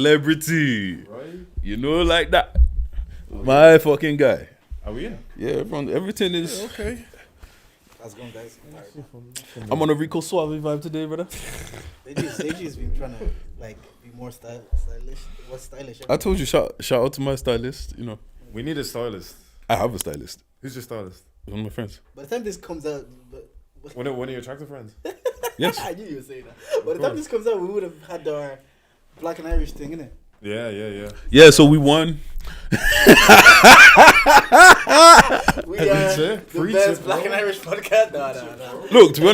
celebrity. Right? You know, like that. My fucking guy. Are we in? Yeah, everything is. Yeah, okay. How's it going, guys? I'm on a Rico Suave vibe today, brother. Stage's been trying to like be more stylish. What's stylish? I told you, shout out to my stylist. You know, We need a stylist. I have a stylist. Who's your stylist? One of my friends. By the time this comes out, One of your attractive friends. Yes. I knew you would say that. By the time this comes out, we would have had our Black and Irish thing, innit? Yeah. Yeah, so we won. We are the Preach best it, Black bro. and Irish podcast. No. Look, to be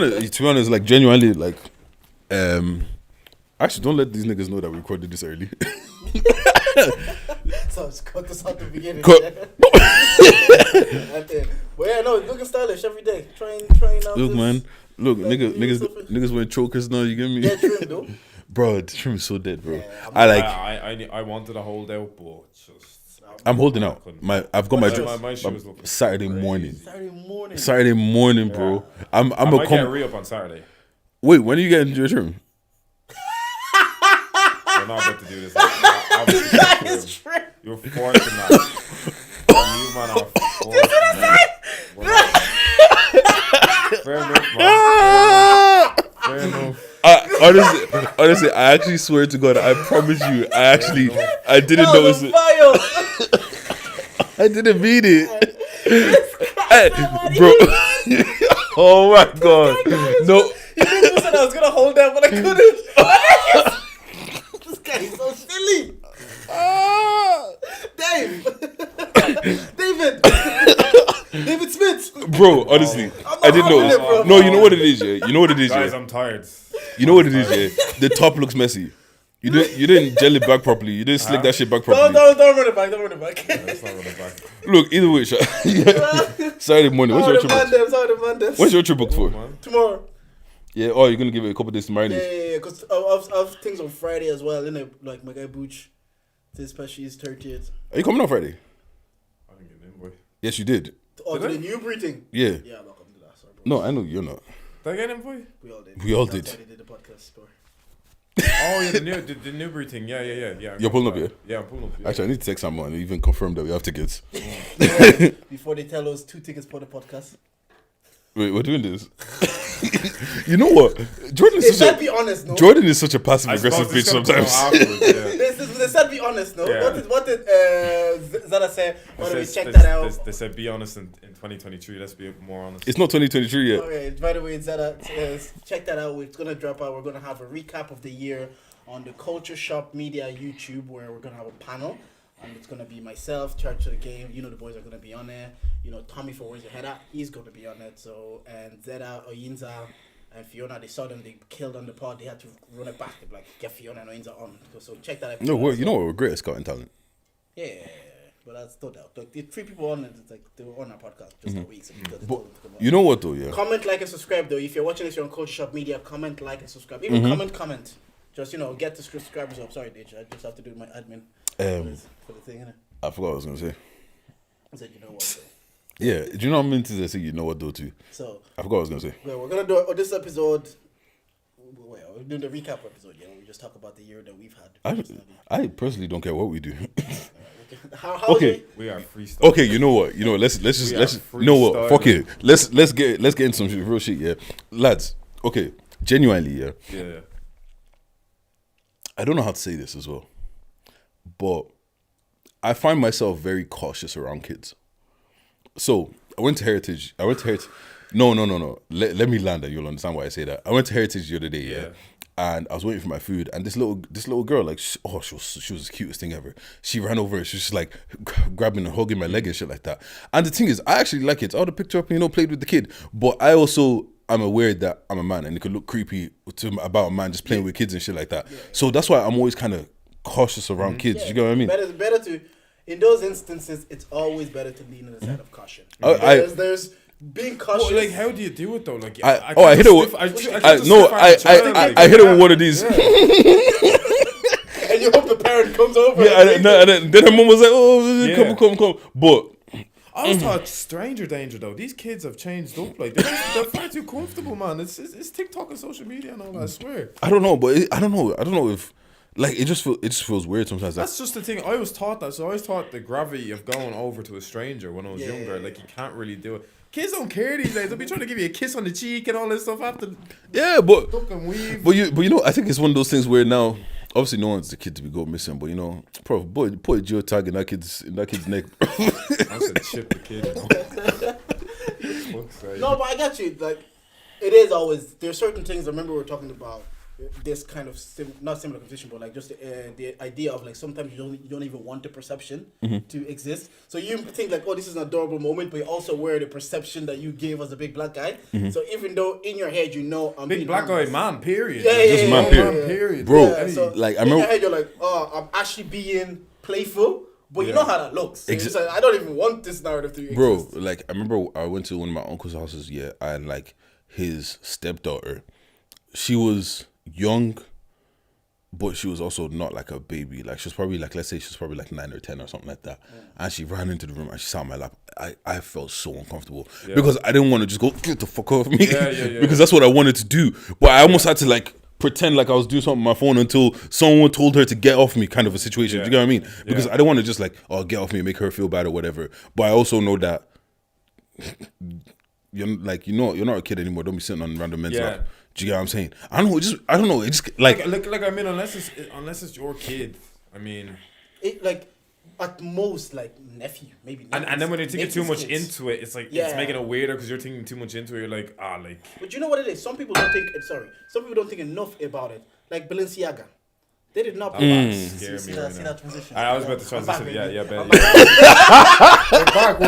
honest, like genuinely, like, actually, don't let these niggas know that we recorded this early. So just cut this out the beginning. Cut. And then, but yeah, no, looking stylish every day. Trying out. Look, this. man. Look, Like, niggas wearing chokers now. You get me? Yeah, trim though. Bro, the trim is so dead, bro. Yeah, I wanted to hold out, but just I'm holding out. I've got my shoes looking Saturday crazy. morning. Saturday morning. Bro. Yeah. I'm I a might get re-up on Saturday. Wait, when are you getting your trim? We're not about to do this. That is true. You're forcing that. You man are forcing that. Fair enough, man. Fair enough. Honestly, I actually swear to God, I promise you, I didn't That notice was it. fire. I didn't mean it. Hey, bro. Oh my God. No. He literally said I was gonna hold that, but I couldn't. This guy is so silly. David Smith. Bro, honestly, I didn't having notice. it, bro. No, you know what it is, yeah? You know what it is, Guys, yeah? I'm tired. You know what it is, yeah? The top looks messy. You didn't gel it back properly. You didn't slick that shit back properly. Don't run it back. Don't run it back. That's not gonna back. Look, either way, yeah. Saturday morning. What's your trip booked? What's your trip booked for? Man. Tomorrow. Yeah, oh, you're gonna give it a couple days to marinate. Yeah, because I have things on Friday as well, innit? Like my guy Booch, this special is 30th. Are you coming on Friday? I didn't get in, boy. Yes, you did. Oh, Did to I? the new breeding. Yeah. Yeah, I'm not coming to that. Sorry, bro. No, I know you're not. Did I get in, boy? We all did. We all That's did. why they did the podcast tour. Oh yeah, the Newbury thing. Yeah. You're pulling up, yeah? Yeah, I'm pulling up. Yeah. Actually, I need to text someone and even confirm that we have tickets. Before they tell us 2 tickets for the podcast. Wait, we're doing this. You know what? Jordan They is said such be honest, no? a Jordan is such a passive I aggressive suppose bitch it's gonna sometimes. come afterwards, yeah. They said be honest, no? Yeah. What did Zara say? Why don't we check They that out? They said be honest in 2023. Let's be more honest. It's not 2023 yet. Okay, by the way, Zara says check that out. It's gonna drop out. We're gonna have a recap of the year on the Culture Shop Media YouTube, where we're gonna have a panel. And it's gonna be myself, Church of the Game. You know the boys are gonna be on there. You know Tommy for Where's Your Head At? He's gonna be on it. So and Zeta, Oyinza, and Fiona, they saw them. They killed on the pod. They had to run it back. They're like, get Fiona and Oyinza on. So check that out. No, you know what? We're great at scouting talent. Yeah, but that's still doubt. Like the 3 people on it, it's like they were on our podcast just a week. So because they But told them to come on. you know what though, yeah. Comment, like, and subscribe though. If you're watching this, you're on Culture Shop Media. Comment, like, and subscribe. Even comment. Just get the subscribers up. Sorry, Dage. I just have to do my admin for the thing, innit? I forgot what I was gonna say. I said, you know what? Yeah, do you know what I meant to say? You know what though too? So I forgot what I was gonna say. we're gonna do this episode. We're doing the recap episode. Yeah, we just talk about the year that we've had. I personally don't care what we do. How Okay. We are freestyle. Okay, you know what? Let's We are you know what? Fuck freestyling. it. Let's get into some real shit, yeah. Lads, okay, genuinely, yeah. Yeah. I don't know how to say this as well, but I find myself very cautious around kids. So I went to Heritage. No. Let me land and you'll understand why I say that. I went to Heritage the other day, yeah. And I was waiting for my food, and this little girl, like, she was the cutest thing ever. She ran over, she was just like grabbing and hugging my leg and shit like that. And the thing is, I actually like it. I would have picked her up and played with the kid. But I also I'm aware that I'm a man, and it could look creepy about a man just playing with kids and shit like that. Yeah. So that's why I'm always kind of cautious around kids. You get what I mean? Better to, in those instances, it's always better to lean on the side of caution. There's being cautious. Well, like, how do you do it though? Like, I hit it with I hit it with one of these. And you hope the parent comes over. Yeah, and then her mom was like, "Oh, come." But I was taught stranger danger though. These kids have changed up. Like they're far too comfortable, man. It's TikTok and social media and all that. I swear. I don't know, but I don't know if Like it just feels weird sometimes. Like, That's just the thing. I always thought that. So I always thought the gravity of going over to a stranger when I was younger, like you can't really do it. Kids don't care these days. They'll be trying to give you a kiss on the cheek and all this stuff after yeah, but duck and weave. But you know, I think it's one of those things where now, obviously, no one's the kid to be go missing. But you know, bro, boy, put a geotag in that kid's neck. I said chip the kid. No, but I got you. Like, it is always, there's certain things. I remember we were talking about this kind of not similar condition, but like just the idea of like sometimes you don't even want the perception to exist. So you think like, oh, this is an adorable moment, but you also wear the perception that you gave as a big black guy. So even though in your head you know I'm big being black guy harmless. man, period. Just man, period. Bro, So like I in your remember. head you're like, oh, I'm actually being playful. But you Yeah. know how that looks. So it's like, I don't even want this narrative to exist. Bro, like I remember I went to one of my uncle's houses, and like his stepdaughter, she was young, but she was also not like a baby. Like she was probably like, let's say she was probably like 9 or 10 or something like that. And she ran into the room and she sat on my lap. I felt so uncomfortable because I didn't want to just go, get the fuck off me. Because that's what I wanted to do. But I almost had to like pretend like I was doing something on my phone until someone told her to get off me, kind of a situation. Do you get what I mean? Because I don't want to just like, oh, get off me and make her feel bad or whatever. But I also know that you're like, you're not a kid anymore. Don't be sitting on random men's lap. Do you get what I'm saying? I don't know. It just like I mean, unless it's your kid. I mean, it like at most like nephew, maybe. and then when you think too much kids. into it, it's like it's making it weirder because you're thinking too much into it. You're like, like. But you know what it is? Some people don't think. Some people don't think enough about it. Like Balenciaga, they did not. See that transition. I was about to transition. I'm We're back.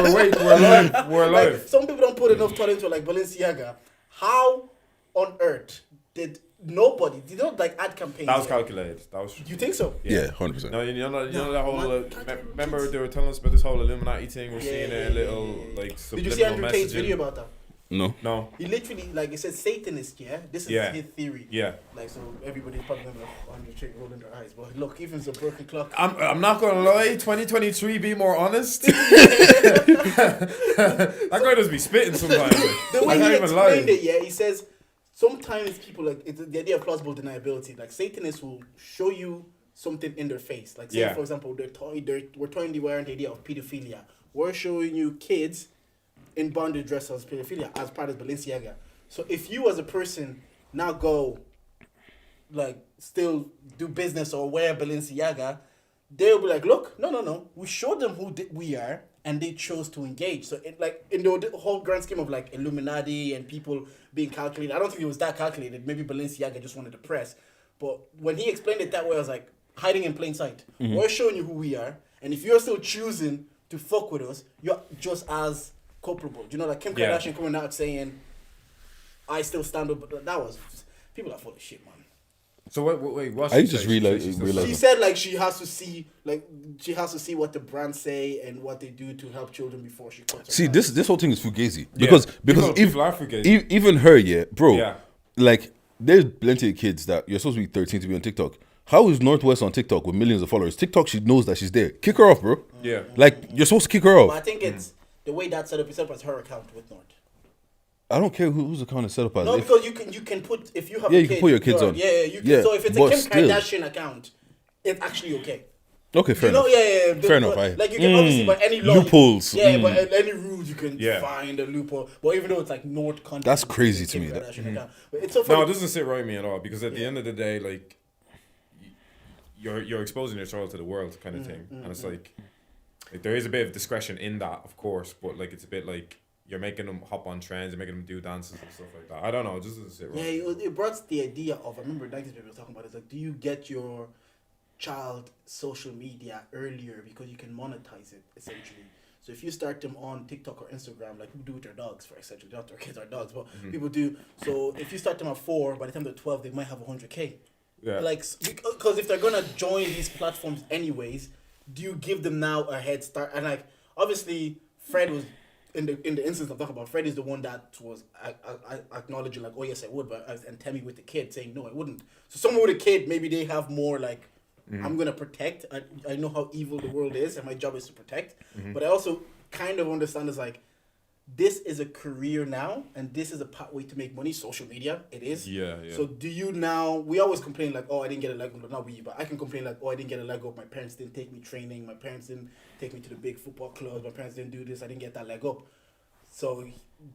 We're alive. Like, some people don't put enough thought into it. Like Balenciaga, how on earth did nobody? Did not like ad campaigns? That was calculated. You think so? yeah, 100%. No, you know that whole. Remember they were telling us about this whole Illuminati thing. We're seeing a little like Did subliminal you see Andrew Tate's messaging. video about that? No. He literally like it says Satanist. Yeah, this is his theory. Yeah. Like so, everybody's probably gonna have 100 chick rolling their eyes. But look, even some broken clock. I'm not gonna lie. 2023, be more honest. That guy does be spitting sometimes. The way he explained it, he says sometimes people like it's the idea of plausible deniability. Like Satanists will show you something in their face. Like say for example, we're toying the idea of pedophilia. We're showing you kids in bondage dress as pedophilia as part of Balenciaga. So if you as a person now go like still do business or wear Balenciaga, they'll be like, look, no. We showed them who we are and they chose to engage. So it, like in the whole grand scheme of like Illuminati and people being calculated, I don't think it was that calculated. Maybe Balenciaga just wanted to press. But when he explained it that way, I was like, hiding in plain sight. We're showing you who we are. And if you're still choosing to fuck with us, you're just as culpable. You know, like Kim Kardashian coming out saying, I still stand up. But that was, people are full of shit, man. So wait, what? I just realized. She said like she has to see what the brands say and what they do to help children before she cuts. See, this whole thing is fugazi because people are fugazi. even her, bro. Like there's plenty of kids that you're supposed to be 13 to be on TikTok. How is Northwest on TikTok with millions of followers? TikTok, she knows that she's there. Kick her off, bro. Yeah. Like you're supposed to kick her off. But I think it's the way that's set up. It's set up as her account with North. I don't care whose account is set up as. No, because you can put if you have you can put your kids on. Yeah, you can. So if it's a Kim Kardashian account, it's actually okay. Okay, fair enough. Fair enough. Like you can obviously by any law, loopholes. But any rules you can find a loophole. But even though it's like North content, that's crazy to me. But it's so funny. No, it doesn't sit right with me at all because at the end of the day, like you're exposing your child to the world, kind of thing, and it's like there is a bit of discretion in that, of course, but like it's a bit like. You're making them hop on trends, you're making them do dances and stuff like that. I don't know, it just doesn't sit right. Yeah, it brought the idea of, I remember 90s people were talking about it, it's like, do you get your child social media earlier because you can monetize it, essentially. So if you start them on TikTok or Instagram, like people do with their dogs, for essentially, not their kids are dogs, but people do. So if you start them at 4, by the time they're 12, they might have 100K. Yeah. Like, because if they're going to join these platforms anyways, do you give them now a head start? And like, obviously, Fred was... In the instance I'm talking about, Fred is the one that was acknowledging like, oh yes I would, but and Temmie with the kid saying no I wouldn't. So someone with a kid, maybe they have more like, I'm gonna protect. I know how evil the world is, and my job is to protect. But I also kind of understand is like, this is a career now, and this is a pathway to make money. Social media, it is. Yeah. So do you now? We always complain like, oh, I didn't get a leg up. Not we, but I can complain like, oh, I didn't get a leg up. My parents didn't take me training. My parents didn't take me to the big football clubs. My parents didn't do this. I didn't get that leg up. So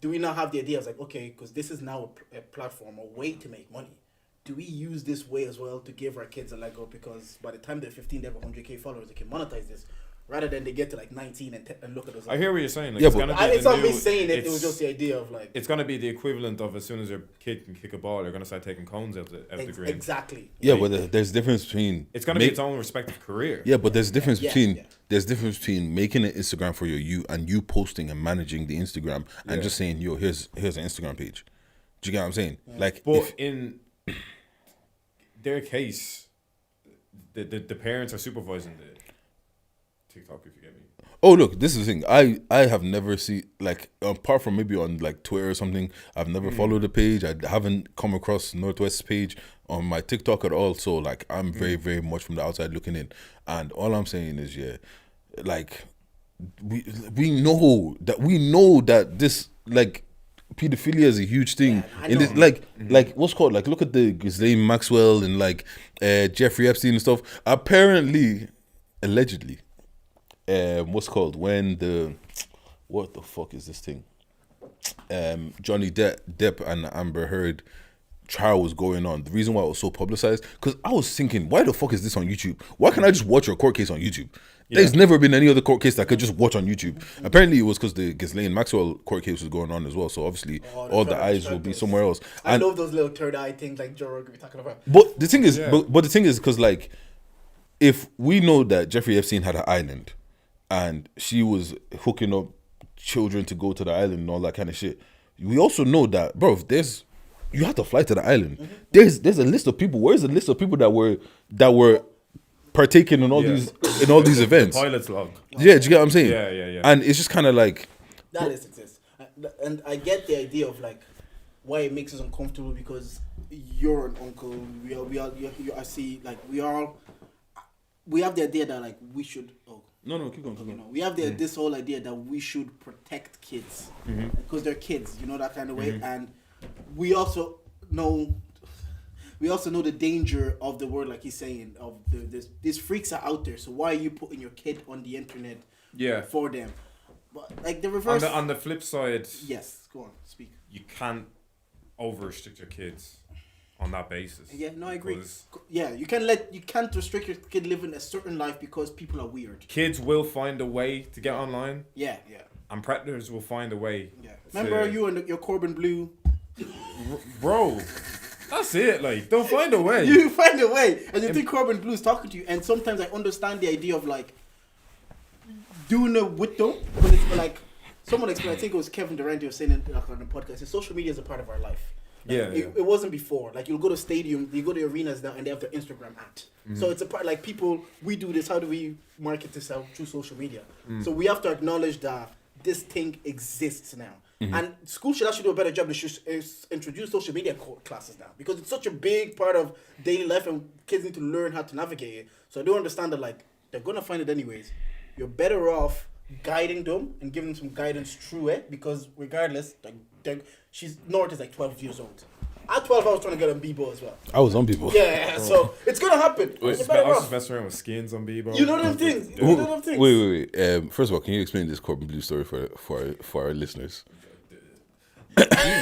do we now have the idea of like, okay, because this is now a platform, a way to make money. Do we use this way as well to give our kids a leg up? Because by the time they're 15, they have 100K followers. They can monetize this, rather than they get to like 19 and look at us. I hear what you're saying. Like, Yeah, it's but- gonna be It's the not me new- saying it. It was it's- just the idea of like. It's gonna be the equivalent of as soon as your kid can kick a ball, you're gonna start taking cones out the green. Exactly. Yeah, but there's difference between. It's gonna be its own respective career. Yeah, but there's difference Yeah, between yeah. there's difference between making an Instagram for you and you posting and managing the Instagram and Yeah. just saying, yo, here's an Instagram page. Do you get what I'm saying? Like, But if, in their case, the parents are supervising the TikTok, if you get me. oh look, this is the thing. I have never seen, like, apart from maybe on like Twitter or something, I've never followed the page. I haven't come across Northwest's page on my TikTok at all. So like, I'm very very much from the outside looking in, and all I'm saying is, yeah, like we know that this like pedophilia is a huge thing. Yeah, I in this, know. like what's called, like, look at the Ghislaine Maxwell and like Jeffrey Epstein and stuff. Apparently, allegedly, what's called when what the fuck is this thing? Johnny Depp and Amber Heard trial was going on. The reason why it was so publicized, because I was thinking, why the fuck is this on YouTube? Why can't I just watch your court case on YouTube? There's never been any other court case that I could just watch on YouTube. Apparently, it was because the Ghislaine Maxwell court case was going on as well. So obviously, all the eyes will be somewhere else. I love those little third eye things like Joe Rogan be talking about. But the thing is, Yeah. but the thing is, because like, if we know that Jeffrey Epstein had an island, and she was hooking up children to go to the island and all that kind of shit, we also know that, bro, you have to fly to the island. There's a list of people. Where's the list of people that were partaking in all these events? Pilot's log. Yeah, do you get what I'm saying? Yeah. And it's just kind of like, That list exists, and I get the idea of like why it makes us uncomfortable, because you're an uncle. I see, like, we have the idea that like we should. Oh, no, keep going. you know, we have this whole idea that we should protect kids because they're kids, you know, that kind of way, and we also know the danger of the word, like he's saying, of these freaks are out there. So why are you putting your kid on the internet? Yeah. For them, but like the reverse. On the flip side, Yes, go on, speak. you can't over restrict your kids on that basis. Yeah, no, I agree. Because Yeah, you can't restrict your kid living a certain life because people are weird. kids will find a way to get online, Yeah, and predators will find a way. yeah. Remember you and your Corbin Blue? Bro, that's it. Like, they'll find a way. You find a way, and you think Corbin Blue is talking to you. And sometimes I understand the idea of like doing it with them, but it's like someone explained. I think it was Kevin Durant who was saying it like, on the podcast. That social media is a part of our life. Like, Yeah, it wasn't before. Like, you'll go to stadium, you go to arenas now, and they have their Instagram at. So it's a part, like, people, we do this. How do we market this out through social media? So we have to acknowledge that this thing exists now. And schools should actually do a better job. They should introduce social media classes now, because it's such a big part of daily life, and kids need to learn how to navigate it. So I do understand that, like, they're gonna find it anyways. You're better off guiding them and giving them some guidance through it, because regardless, North is like 12 years old. At 12, I was trying to get on Bebo as well. I was on people. Yeah, so it's gonna happen. I was You're better just off. messing around with skins on Bebo. You know them things. You know them things. Wait. First of all, can you explain this Corbin Blue story for our listeners?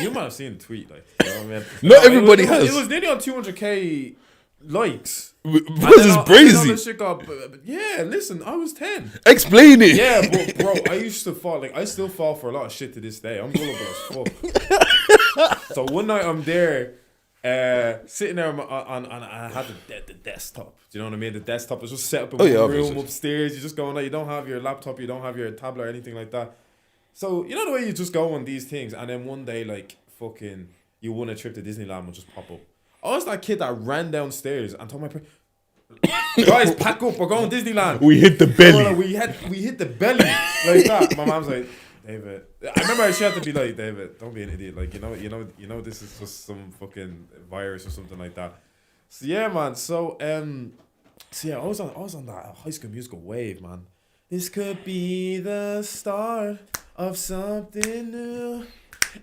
You might have seen the tweet, like, you know what I mean? Not everybody has. It was nearly on 200K likes. Because And then all it's this crazy. shit got, yeah, listen, I was 10. Explain it. Yeah, but bro, I used to fall, like, I still fall for a lot of shit to this day. I'm gullible as fuck. So one night I'm there, sitting there on I had the desktop. Do you know what I mean? The desktop was just set up in one room obviously. upstairs. You just go on there. You don't have your laptop. You don't have your tablet or anything like that. So you know the way you just go on these things, and then one day, like, fucking, you won a trip to Disneyland will just pop up. I was that kid that ran downstairs and told my parents, guys, pack up, we're going to Disneyland. We hit the No, belly. we hit the belly like that. My mom's like, David. I remember she had to be like, David, don't be an idiot. Like, you know, this is just some fucking virus or something like that. So yeah, man. So yeah, I was on that High School Musical wave, man. This could be the start of something new.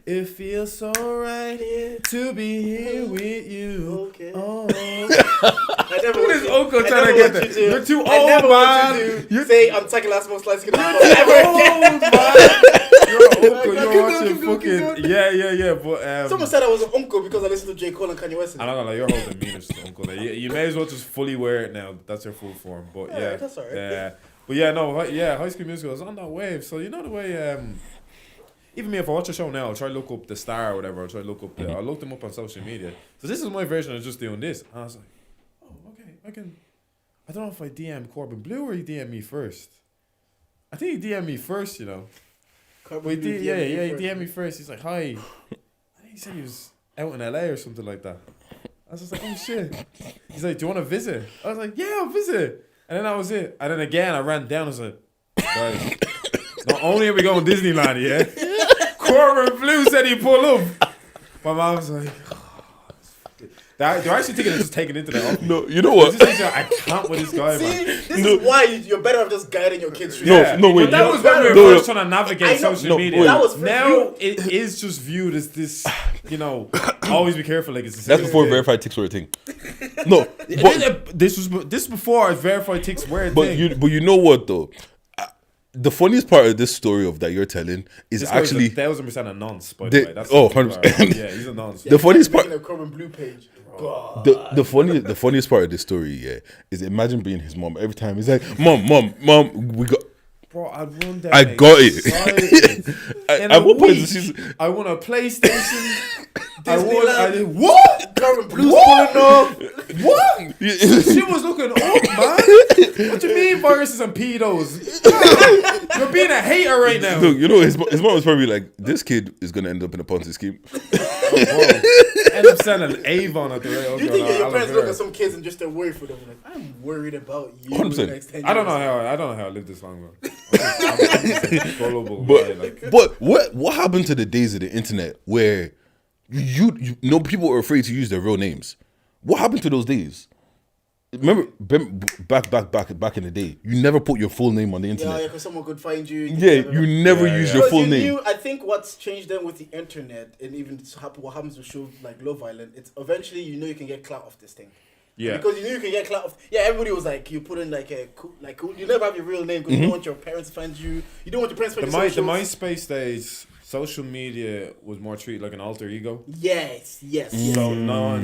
It feels so right to be here with you. Okay. Oh. I never Look at want this you- uncle I trying to never get want that. you to- You're too I never old, want man. you to You're say I'm taking last most slice. too old, man. You're an uncle. Keep You're going, watching keep going, keep fucking. going. Yeah. But Someone said I was an uncle because I listened to J. Cole and Kanye West. I'm not gonna lie, you're holding me as uncle. There. You may as well just fully wear it now. That's your full form. But yeah, that's alright. But High School Musical is on that wave. So you know the way. Even me, if I watch a show now, I'll try to look up the star or whatever. I'll look them up on social media. So this is my version of just doing this. And I was like, oh, okay, I don't know if I DM Corbin Blue or he DM me first. I think he DM me first, you know. He DM me first. He's like, hi. I think he said he was out in LA or something like that. I was just like, oh shit. He's like, do you want to visit? I was like, yeah, I'll visit. And then that was it. And then again, I ran down and was like, guys, not only are we going Disneyland, yeah? Corbin Blue said he pull up. My mom was like, do I actually think it's just taken into the office? No, you know what? I can't with this guy, See, man. this is why you're better off just guiding your kids. No, wait. But that was when we were first trying to navigate social media. That was for now you. it is just viewed as this, always be careful. Like it's That's before verified ticks were a thing. No, but this before verified ticks were a thing. But you know what though? The funniest part of this story of that you're telling is This actually 1,000% a nonce, by the way. That's 100%. Yeah, he's a nonce. The funniest part. A Corbin Blue page. The funniest part of this story, is imagine being his mom. Every time he's like, mom, we got. Bro, I'd run down. I got it. At what point does she? I want a PlayStation. Disneyland. What? Corbin Blue's pulling off. What? She was looking up, man. What you mean viruses and pedos? You're being a hater right now. Look, you know his mom was probably like, this kid is gonna end up in a Ponzi scheme. End up selling Avon at the rate. Do you think your parents look at some kids and just they're worried for them? Like, I'm worried about you. 100%. The next 10 years. I don't know how I lived this long, bro. I'm just gullible, But what happened to the days of the internet where you know people were afraid to use their real names? What happened to those days? Remember back in the day, you never put your full name on the internet. Yeah, because someone could find you. You never use your full name. I think what's changed then with the internet and even what happens with shows like Love Island, it's eventually you can get clout off this thing. Yeah. Because you can get clout off. Yeah, everybody was like, you put in like a cool. You never have your real name because you don't want your parents to find you. You don't want your parents to find you. The MySpace days, social media was more treated like an alter ego. Yes. So now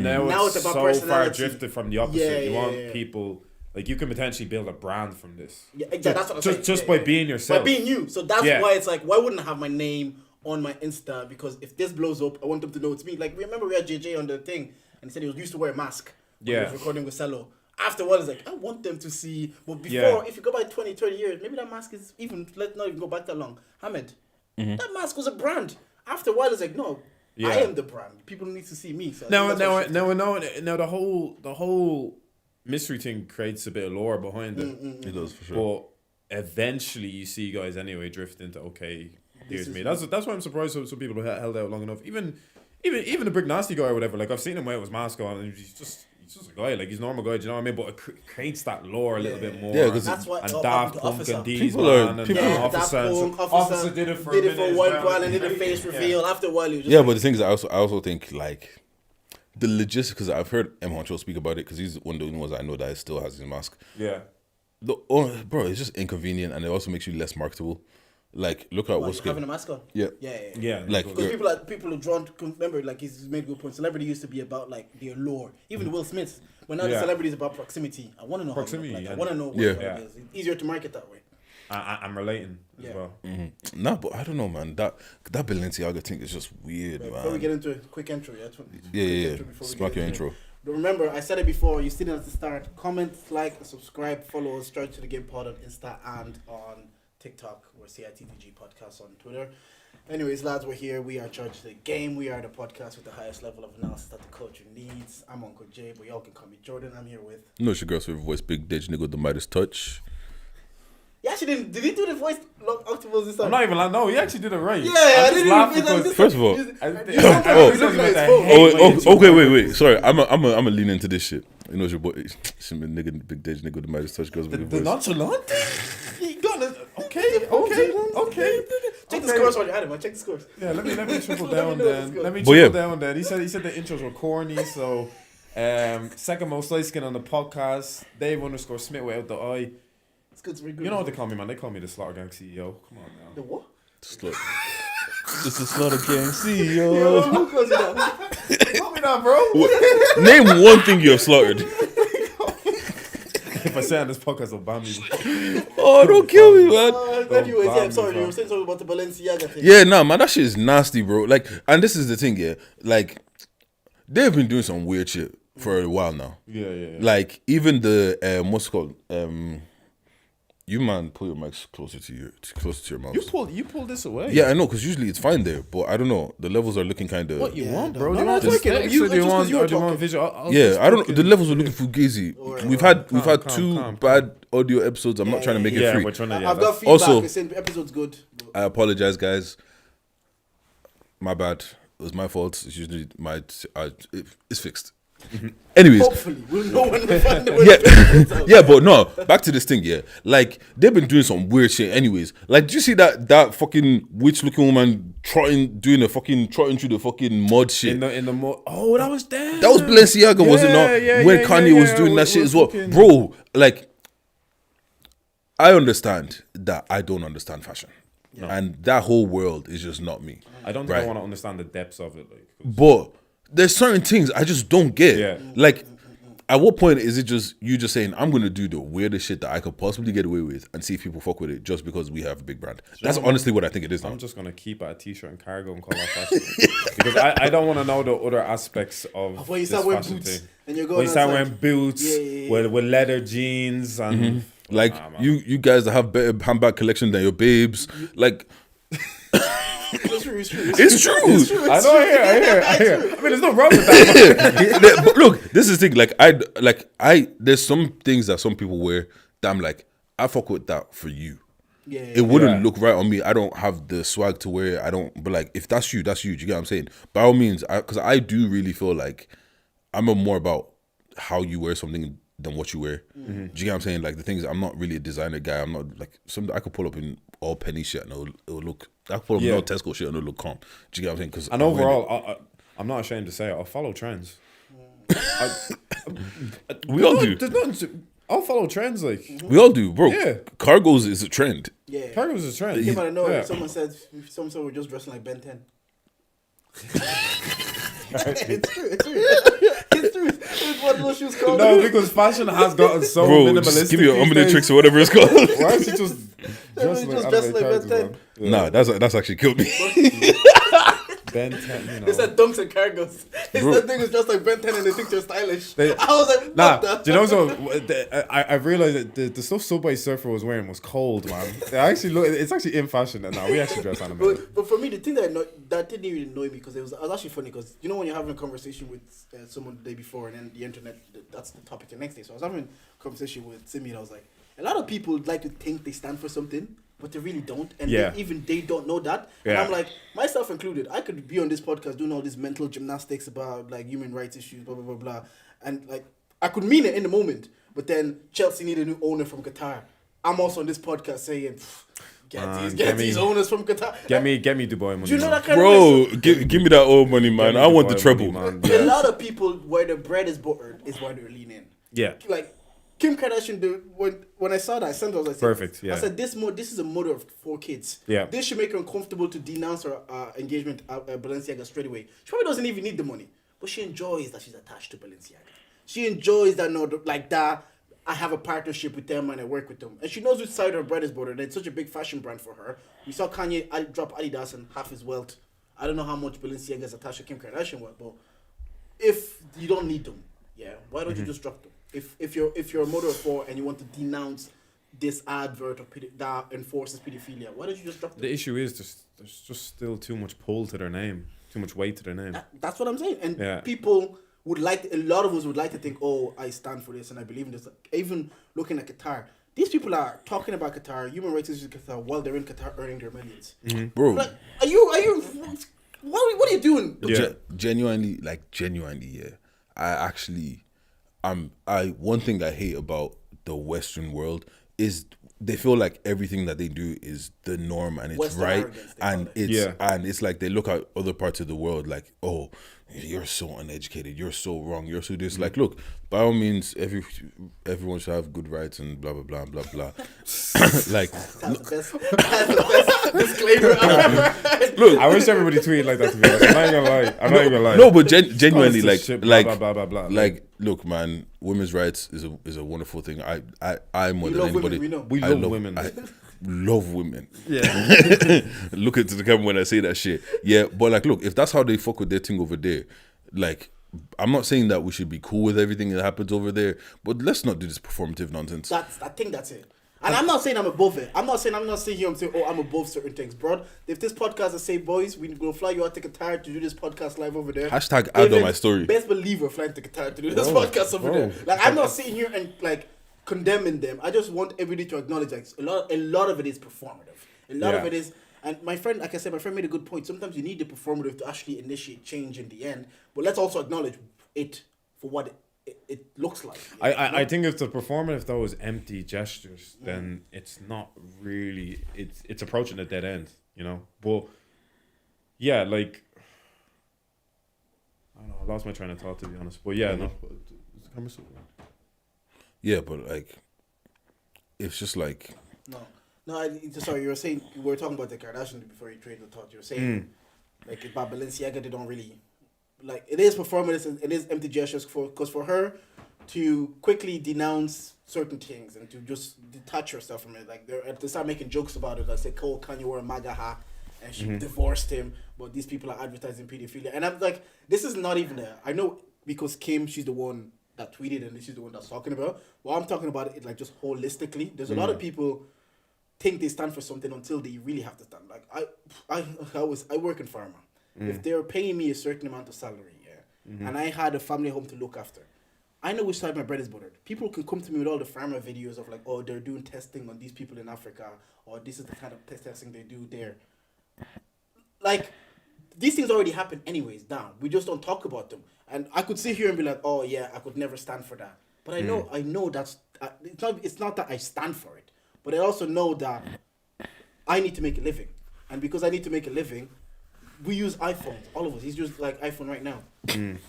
it's about so personality. far drifted from the opposite. Yeah, you want people like you can potentially build a brand from this. Yeah, exactly. That's what I'm saying. Just by being yourself. By being you. So that's why it's like, why wouldn't I have my name on my Insta? Because if this blows up, I want them to know it's me. Like, remember we had JJ on the thing and he said he was used to wear a mask when he was recording with Cello. Afterwards, like, I want them to see. But before, if you go by 20, 30 years, maybe that mask is even, let's not even go back that long. Ahmed, that mask was a brand. After a while, it's like, no, I am the brand. People need to see me. So now the whole mystery thing creates a bit of lore behind it. It does for sure. But eventually, you see guys anyway drift into here's me. That's why I'm surprised some people held out long enough. Even the Brick Nasty guy or whatever. Like I've seen him wear his mask on, and he's just a guy. Like he's a normal guy. Do you know what I mean? But it creates that lore a little bit more. Yeah, because that's what and Daft Punk and D's people are Officer did it for a minute one while and did a face reveal. After a while, you just but the thing is, I also think like the logistics, because I've heard M. Honcho speak about it because he's one of the only ones I know that still has his mask. Yeah. Bro, it's just inconvenient and it also makes you less marketable. Like, look at what's having a mask on. Yeah. Like, because people are drawn to, remember, like he's made a good point. Celebrity used to be about like the allure. Even Will Smith, when now the celebrity is about proximity. I want to know proximity. How you look like. I want to know what it is. It's easier to market that way. I'm relating as well. Mm-hmm. No, but I don't know, man. That Balenciaga thing is just weird, man. Before we get into a quick intro, Smack your intro. But remember, I said it before. You see it at the start. Comment, like, and subscribe. Follow us. Straight to the Game Pod on Insta and on TikTok. We're CITTG Podcast on Twitter. Anyways, lads, we're here. We are Judge the Game. We are the podcast with the highest level of analysis that the culture needs. I'm Uncle Jay, but y'all can call me Jordan. I'm here with... No, it's your girl's favorite voice, Big Dej Nigga with the Midas touch. He actually didn't... Did he do the voice octopus this time? I'm not even like... No, he actually did it right. Yeah, I didn't laugh even... because... First of all... Okay, wait. Sorry, I'm a lean into this shit. You know, it's your boy... Nigga, Big Dej Nigga with the Midas touch girls with the voice. nonchalant? He got it. Okay. the scores on your Adam. Check the scores. Yeah, let me triple Let me down know then. what's good. Let me But triple yeah. down then. He said the intros were corny, so second most light skin on the podcast. Dave_Smith without the I. It's good. It's very good. You know what they call me, man? They call me the Slaughter Gang CEO. Come on now. The what? This is Slaughter Gang CEO. Yo, who calls you that? Call me that, bro. Name one thing you have slaughtered. If I say on this podcast, they'll ban me. Oh, don't kill me, man. Anyways, yeah, ban I'm sorry. me, You were saying something about the Balenciaga thing. Yeah, nah, man, that shit is nasty, bro. Like, and this is the thing, yeah. Like, they've been doing some weird shit for a while now. Yeah. Like, even the what's it called? You man, pull your mics closer to your mouth. You pulled this away. Yeah, I know, because usually it's fine there, but I don't know. The levels are looking kind of. What you want, no, bro? no, Do you no, want it's okay. text You- or do you just 'cause want you were visual? I'll Yeah, just I don't. fucking- The levels were looking fugazi. Alright, We've alright. had Calm, two calm. bad audio episodes. I'm not trying to make it Yeah, free. we're trying to. I've got feedback. Also- It's saying the episode's good. I apologize, guys. My bad. It was my fault. It's usually it's fixed. Anyways, Hopefully, we'll know when we find the way. yeah, yeah, but no. Back to this thing, yeah. Like they've been doing some weird shit. Anyways, like, do you see that fucking witch-looking woman trotting through the fucking mud shit? in the oh, that was damn. That was Balenciaga, was it not? Yeah, When yeah, Kanye yeah, was yeah, doing that with- shit with as well, fucking- bro. Like, I understand that I don't understand fashion, and that whole world is just not me. I don't think Right. I want to understand the depths of it. Like, But there's certain things I just don't get. Yeah. Like, at what point is it just you just saying I'm gonna do the weirdest shit that I could possibly get away with and see if people fuck with it just because we have a big brand? That's honestly what I think it is now. I'm just gonna keep at a t-shirt and cargo and call that fashion because I don't want to know the other aspects of When you this start wearing fashion boots thing. and you're When going you start outside. wearing boots Yeah. with leather jeans and Like Nah, man. you guys that have better handbag collection than your babes. Like It's true. it's true. I know, I hear. I mean, there's no wrong with that. But look, this is the thing. I there's some things that some people wear that I'm like, I fuck with that for you. Yeah. It wouldn't Yeah. look right on me. I don't have the swag to wear it. I don't. But like, if that's you, that's you. Do you get what I'm saying? By all means, because I do really feel like I'm more about how you wear something than what you wear. Do you get what I'm saying? Like the things, I'm not really a designer guy. I'm not like some. I could pull up in all penny shit and it'll look. I could pull up in Yeah. all Tesco shit and it'll look calm. Do you get what I'm saying? Because And overall, I'm not ashamed to say it. I'll follow trends. we all do. There's nothing to, I'll follow trends. Like We all do, bro. Yeah. Cargos is a trend. Yeah. cargo's a trend. Came out of nowhere. Yeah. Someone said we're just dressing like Ben 10. It's true. It's true. It's what those shoes called. No, because fashion has gotten so Bro, minimalistic. just give me your these days. omnitrix or whatever it's called. Why is he just Just dressed dressed like anime Ben 10. characters, man? Nah, that's actually killed me. Ben 10, you know. They said dunks and cargos. They Bro. said things just like Ben 10 and they think they're stylish. They- I was like, what Nah, the? do you know so? I realized that the stuff Subway Surfer was wearing was cold, man. I actually look. It's actually in fashion now. We actually dress anime. But for me, the thing that didn't even annoy me because it was actually funny because you know when you're having a conversation with someone the day before and then the internet that's the topic the next day. So I was having a conversation with Simi and I was like, a lot of people like to think they stand for something, but they really don't, and Yeah. they don't know that. And Yeah. I'm like, myself included, I could be on this podcast doing all this mental gymnastics about like human rights issues, blah blah blah blah, and like I could mean it in the moment, but then Chelsea need a new owner from Qatar. I'm also on this podcast saying. Get these owners from Qatar. Get me Dubai money. Do you know man. that kind of Bro, way? give me that old money, man. Get me I want the Dubai treble. money, man. A Yeah. lot of people where the bread is buttered is where they're leaning. Yeah. Like Kim Kardashian, when I saw that, I sent her. I was like, Perfect, yeah. I said this is a mother of 4 kids. Yeah. This should make her uncomfortable to denounce her engagement at Balenciaga straight away. She probably doesn't even need the money, but she enjoys that she's attached to Balenciaga. She enjoys that like that. I have a partnership with them and I work with them. And she knows which side her bread is buttered. And it's such a big fashion brand for her. We saw Kanye drop Adidas and half his wealth. I don't know how much Balenciaga is attached to Kim Kardashian wealth, but if you don't need them, yeah, why don't you just drop them? If you're a mother of 4 and you want to denounce this advert or that enforces pedophilia, why don't you just drop them? The issue is there's just still too much pull to their name, too much weight to their name. That's what I'm saying. And Yeah. people would like, a lot of us would like to think, oh, I stand for this and I believe in this. Even looking at Qatar, these people are talking about Qatar, human rights issues in Qatar, while they're in Qatar earning their millions. Bro, Like, are you, what are you doing? Yeah. genuinely, yeah. I one thing I hate about the Western world is they feel like everything that they do is the norm and it's Western right, arrogance, they and call it. it's like they look at other parts of the world like, oh, you're so uneducated, you're so wrong, you're so this. Like, look, by all means, everyone should have good rights and blah blah blah blah blah. Like, That's the best disclaimer ever. look, I wish everybody tweeted like that, to be honest. I'm not even gonna lie. no, but genuinely, like, Shit, blah, blah, blah, blah, blah. like, look, man, women's rights is a wonderful thing. I more We than love anybody, women, we know. We I love women. I love women. Yeah. Look into the camera when I say that shit. Yeah, but like, look, if that's how they fuck with their thing over there, like, I'm not saying that we should be cool with everything that happens over there, but let's not do this performative nonsense. I think that's it. And I'm not saying I'm above it. I'm not sitting here and saying, oh, I'm above certain things, bro. If this podcast is say, boys, we're going to fly you out to Qatar to do this podcast live over there. Hashtag add on David, my story. Best believe we're flying to Qatar to do this podcast over there. Like, I'm not sitting here and, like, condemning them. I just want everybody to acknowledge, like, a lot of it is performative. A lot of it is... And my friend, like I said, my friend made a good point. Sometimes you need the performative to actually initiate change in the end. But let's also acknowledge it for what it looks like. I think if the performative though is empty gestures, then it's not really it's approaching a dead end, you know. But yeah, like I don't know, I lost my train of thought, to be honest. But yeah, no. Is the camera still on? Yeah, but like, it's just like, Sorry, you were saying, we were talking about the Kardashians before you traded the thought. You were saying, like, about Balenciaga, they don't really, like, it is performance and it is empty gestures because for her to quickly denounce certain things and to just detach herself from it, like, they start making jokes about it, like, say, Cole Kanye wore a MAGA hat and she divorced him, but these people are advertising pedophilia. And I'm like, this is not even I know because Kim, she's the one that tweeted and she's the one that's talking about. Well, I'm talking about it, like, just holistically. There's a lot of people think they stand for something until they really have to stand. Like I work in pharma. If they're paying me a certain amount of salary, and I had a family home to look after, I know which side my bread is buttered. People can come to me with all the pharma videos of like, oh, they're doing testing on these people in Africa, or this is the kind of testing they do there. Like, these things already happen anyways. Down, we just don't talk about them. And I could sit here and be like, oh yeah, I could never stand for that. But I know that's it's not that I stand for it. But I also know that I need to make a living. And because I need to make a living, we use iPhones. All of us. He's using like iPhone right now.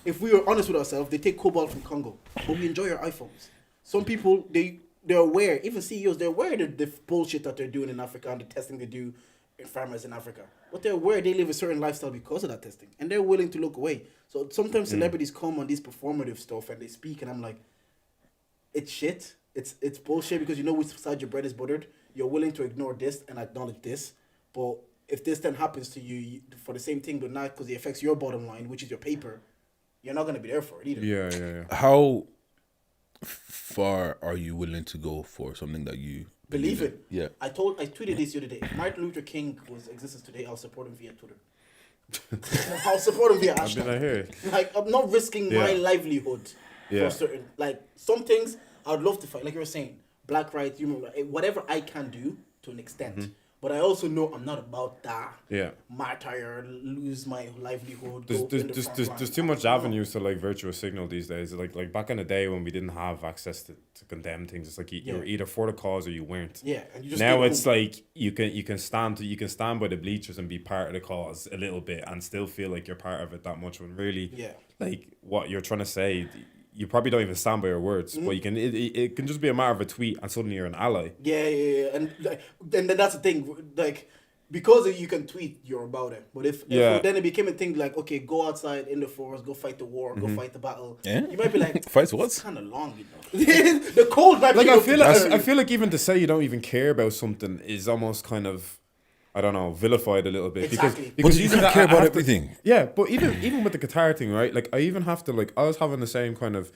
If we were honest with ourselves, they take cobalt from Congo. But we enjoy our iPhones. Some people, they're aware, even CEOs, they're aware of the bullshit that they're doing in Africa and the testing they do in farmers in Africa. But they're aware they live a certain lifestyle because of that testing. And they're willing to look away. So sometimes celebrities come on this performative stuff and they speak and I'm like, it's shit. It's bullshit because you know which side your bread is buttered. You're willing to ignore this and acknowledge this. But if this then happens to you for the same thing, but not because it affects your bottom line, which is your paper, you're not going to be there for it either. Yeah. how far are you willing to go for something that you Believe it. Yeah. I tweeted this the other day. If Martin Luther King was existence today, I'll support him via Twitter. I'll support him via hashtag. I hear. Like, I'm not risking my livelihood for certain. Like, some things I'd love to fight. Like you were saying, black rights, human rights, whatever I can do to an extent. But I also know I'm not about that. Yeah. Martyr, lose my livelihood. There's too much avenues to like virtuous signal these days. Like back in the day when we didn't have access to condemn things, it's like you were either for the cause or you weren't. Yeah. And you just now it's like you can stand by the bleachers and be part of the cause a little bit and still feel like you're part of it that much when really like what you're trying to say, you probably don't even stand by your words, but you can. It can just be a matter of a tweet, and suddenly you're an ally. Yeah, and then that's the thing. Like, because you can tweet, you're about it. But if then it became a thing like, okay, go outside in the forest, go fight the war, go fight the battle. Yeah. You might be like, fight what? It's kind of long, you know. The cold might like be. I feel like even to say you don't even care about something is almost kind of, I don't know, vilified a little bit. Exactly. Because you don't care about everything. Yeah, but even with the Qatar thing, right? Like I even have to I was having the same kind of,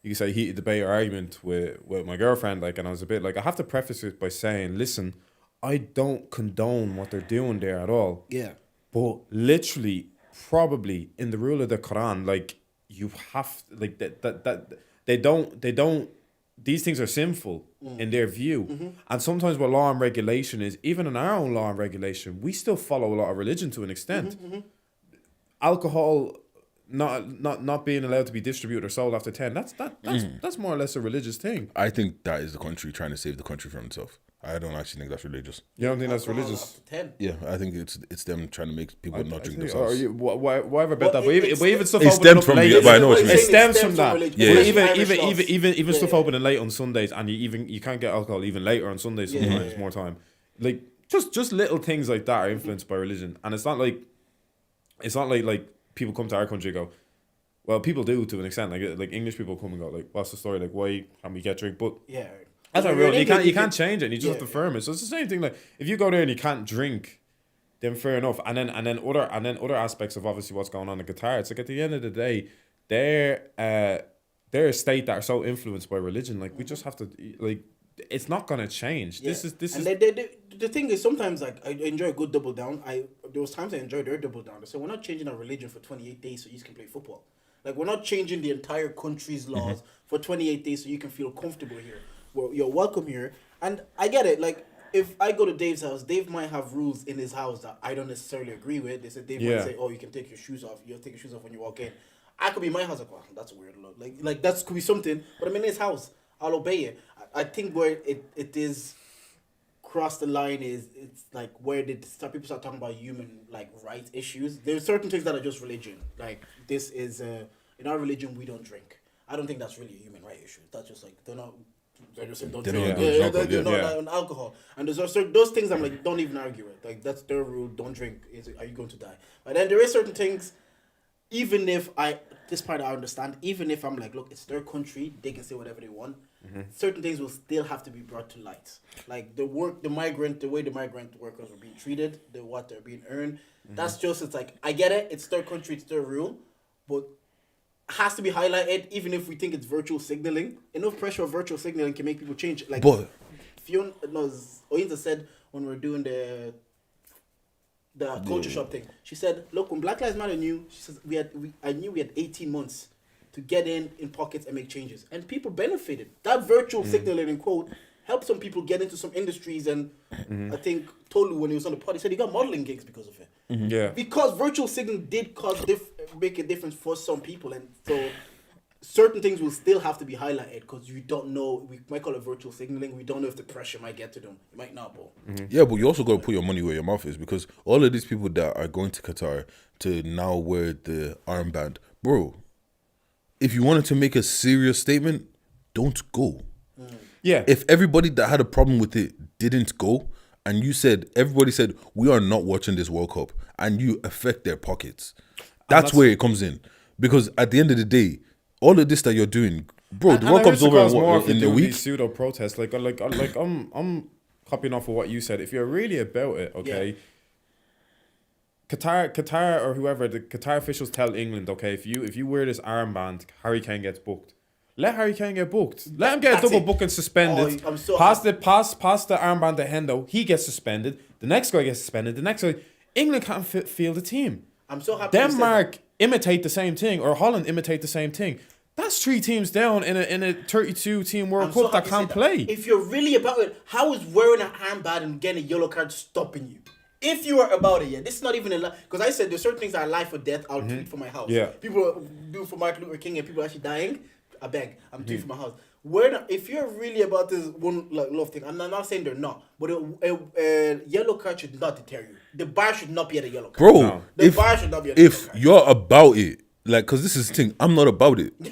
you could say, heated debate or argument with my girlfriend, like, and I was a bit like, I have to preface it by saying, listen, I don't condone what they're doing there at all. Yeah. But literally, probably in the rule of the Quran, like you have like that they don't. These things are sinful in their view. And sometimes what law and regulation is, even in our own law and regulation, we still follow a lot of religion to an extent. Alcohol not being allowed to be distributed or sold after 10, that's more or less a religious thing. I think that is the country trying to save the country from itself. I don't actually think that's religious. You don't think that's Alcohol religious? up to 10. Yeah, I think it's them trying to make people not drink Or themselves. whatever about that. Well, But even stuff it opening stemmed up from late. yeah, but I know what you It mean. stems from that. religion. Yeah, But Especially even Irish even laws. stuff Yeah. opening late on Sundays, and you can't get alcohol even later on Sundays. Yeah, Sometimes yeah. more time. Like just little things like that are influenced by religion, and it's not like people come to our country and go, well, people do to an extent. Like English people come and go like, what's the story? Like, why can't we get drink? But Yeah. that's not When you're real. in You England, can't change it. And you just yeah, have to firm it. So it's the same thing. Like if you go there and you can't drink, then fair enough. And then other aspects of obviously what's going on in Qatar. It's like at the end of the day, they're a state that are so influenced by religion. Like we just have to like. It's not gonna change. Yeah. This is. And the thing is, sometimes like I enjoy a good double down. There was times I enjoyed their double down. They said we're not changing our religion for 28 days so you can play football. Like we're not changing the entire country's laws for 28 days so you can feel comfortable here. Well, you're welcome here, and I get it. Like if I go to Dave's house, Dave might have rules in his house that I don't necessarily agree with. They said Dave might say, "Oh, you can take your shoes off. You'll take your shoes off when you walk in." I could be in my house like, "Wow, that's a weird look." Like that could be something, but I'm in his house. I'll obey it. I think where it is cross the line is it's like where people start talking about human like rights issues. There's certain things that are just religion. Like this is in our religion we don't drink. I don't think that's really a human right issue. That's just like they're just saying don't drink. They're not on alcohol. And there's also those things I'm like don't even argue it. Like that's their rule. Don't drink. Are you going to die? But then there is certain things. Even if this part I understand, even if I'm like, look, it's their country, they can say whatever they want. Certain things will still have to be brought to light. Like the way the migrant workers were being treated, what they're being earned. That's just, it's like, I get it, it's their country, it's their rule, but has to be highlighted, even if we think it's virtual signaling. Enough pressure of virtual signaling can make people change. Like, Oyinza said when we were doing the culture shop thing. She said, "Look, when Black Lives Matter knew, she says I knew we had 18 months to get in pockets and make changes, and people benefited. That virtual signaling in quote helped some people get into some industries, and I think Tolu when he was on the pod, he said he got modeling gigs because of it. Yeah, because virtual signaling did make a difference for some people, and so." Certain things will still have to be highlighted because you don't know. We might call it virtual signaling. We don't know if the pressure might get to them. It might not, bro. Yeah, but you also got to put your money where your mouth is because all of these people that are going to Qatar to now wear the armband, bro, if you wanted to make a serious statement, don't go. yeah. If everybody that had a problem with it didn't go, and everybody said, we are not watching this World Cup, and you affect their pockets, that's where it comes in. Because at the end of the day, all of this that you're doing, bro, the World Cup's over in a week. Pseudo protests, like I'm copying off of what you said. If you're really about it, okay. Yeah. Qatar or whoever, the Qatar officials tell England, okay, if you wear this armband, Harry Kane gets booked. Let Harry Kane get booked. Let him get a double book and suspended. I'm so pass the armband to Hendo. He gets suspended. The next guy gets suspended. The next guy. England can't field a team. I'm so happy. Denmark imitate the same thing, or Holland imitate the same thing. That's 3 teams down in a 32 team World Cup that can't play. If you're really about it, how is wearing an armband and getting a yellow card stopping you? If you are about it, yeah, this is not even a because I said there's certain things that are life or death. I'll tweet for my house. Yeah, people do for Martin Luther King and people actually dying. I beg, I'm tweeting for my house. If you're really about this one like love thing, I'm not saying they're not, but a yellow card should not deter you. The bar should not be at a yellow card. Bro, no. The bar should not be at a yellow card. If you're about it, like, because this is the thing, I'm not about it. No,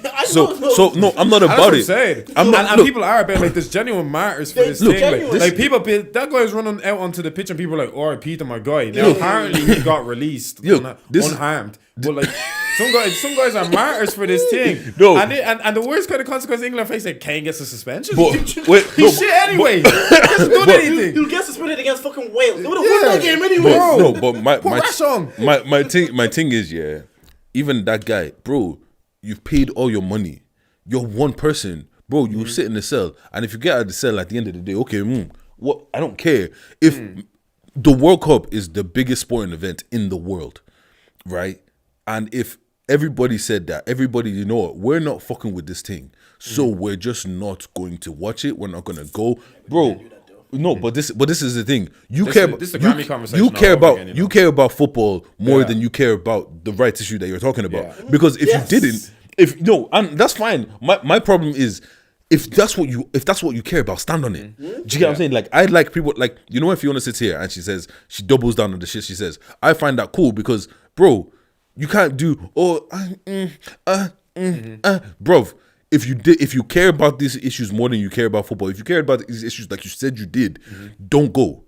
I'm not about it. And people are about like there's genuine martyrs for this thing. Like people, that guy's running out onto the pitch and people are like, "R.I.P. to my guy." Now apparently he got released unharmed, but like. Some guys are martyrs for this thing. No. And the worst kind of consequence England face, like Kane gets a suspension. He's shit anyway. He doesn't do anything. He'll get suspended against fucking Wales. They would have won that game anyway. No, but my thing is, yeah, even that guy, bro, you've paid all your money. You're one person, bro. You sit in the cell, and if you get out of the cell at the end of the day, okay, what? I don't care if the World Cup is the biggest sporting event in the world, right? And if everybody said that, everybody, you know what, we're not fucking with this thing. So we're just not going to watch it. We're not going to go. Bro, no, but this is the thing. You care about football more than you care about the rights issue that you're talking about. Yeah. Because if you didn't, and that's fine. My problem is if that's what you care about, stand on it. Do you get what I'm saying? Like, I like people, like, you know, when Fiona sits here and she says, she doubles down on the shit she says, I find that cool because, bro, you can't do bruv. If you care about these issues more than you care about football, if you care about these issues like you said you did, don't go,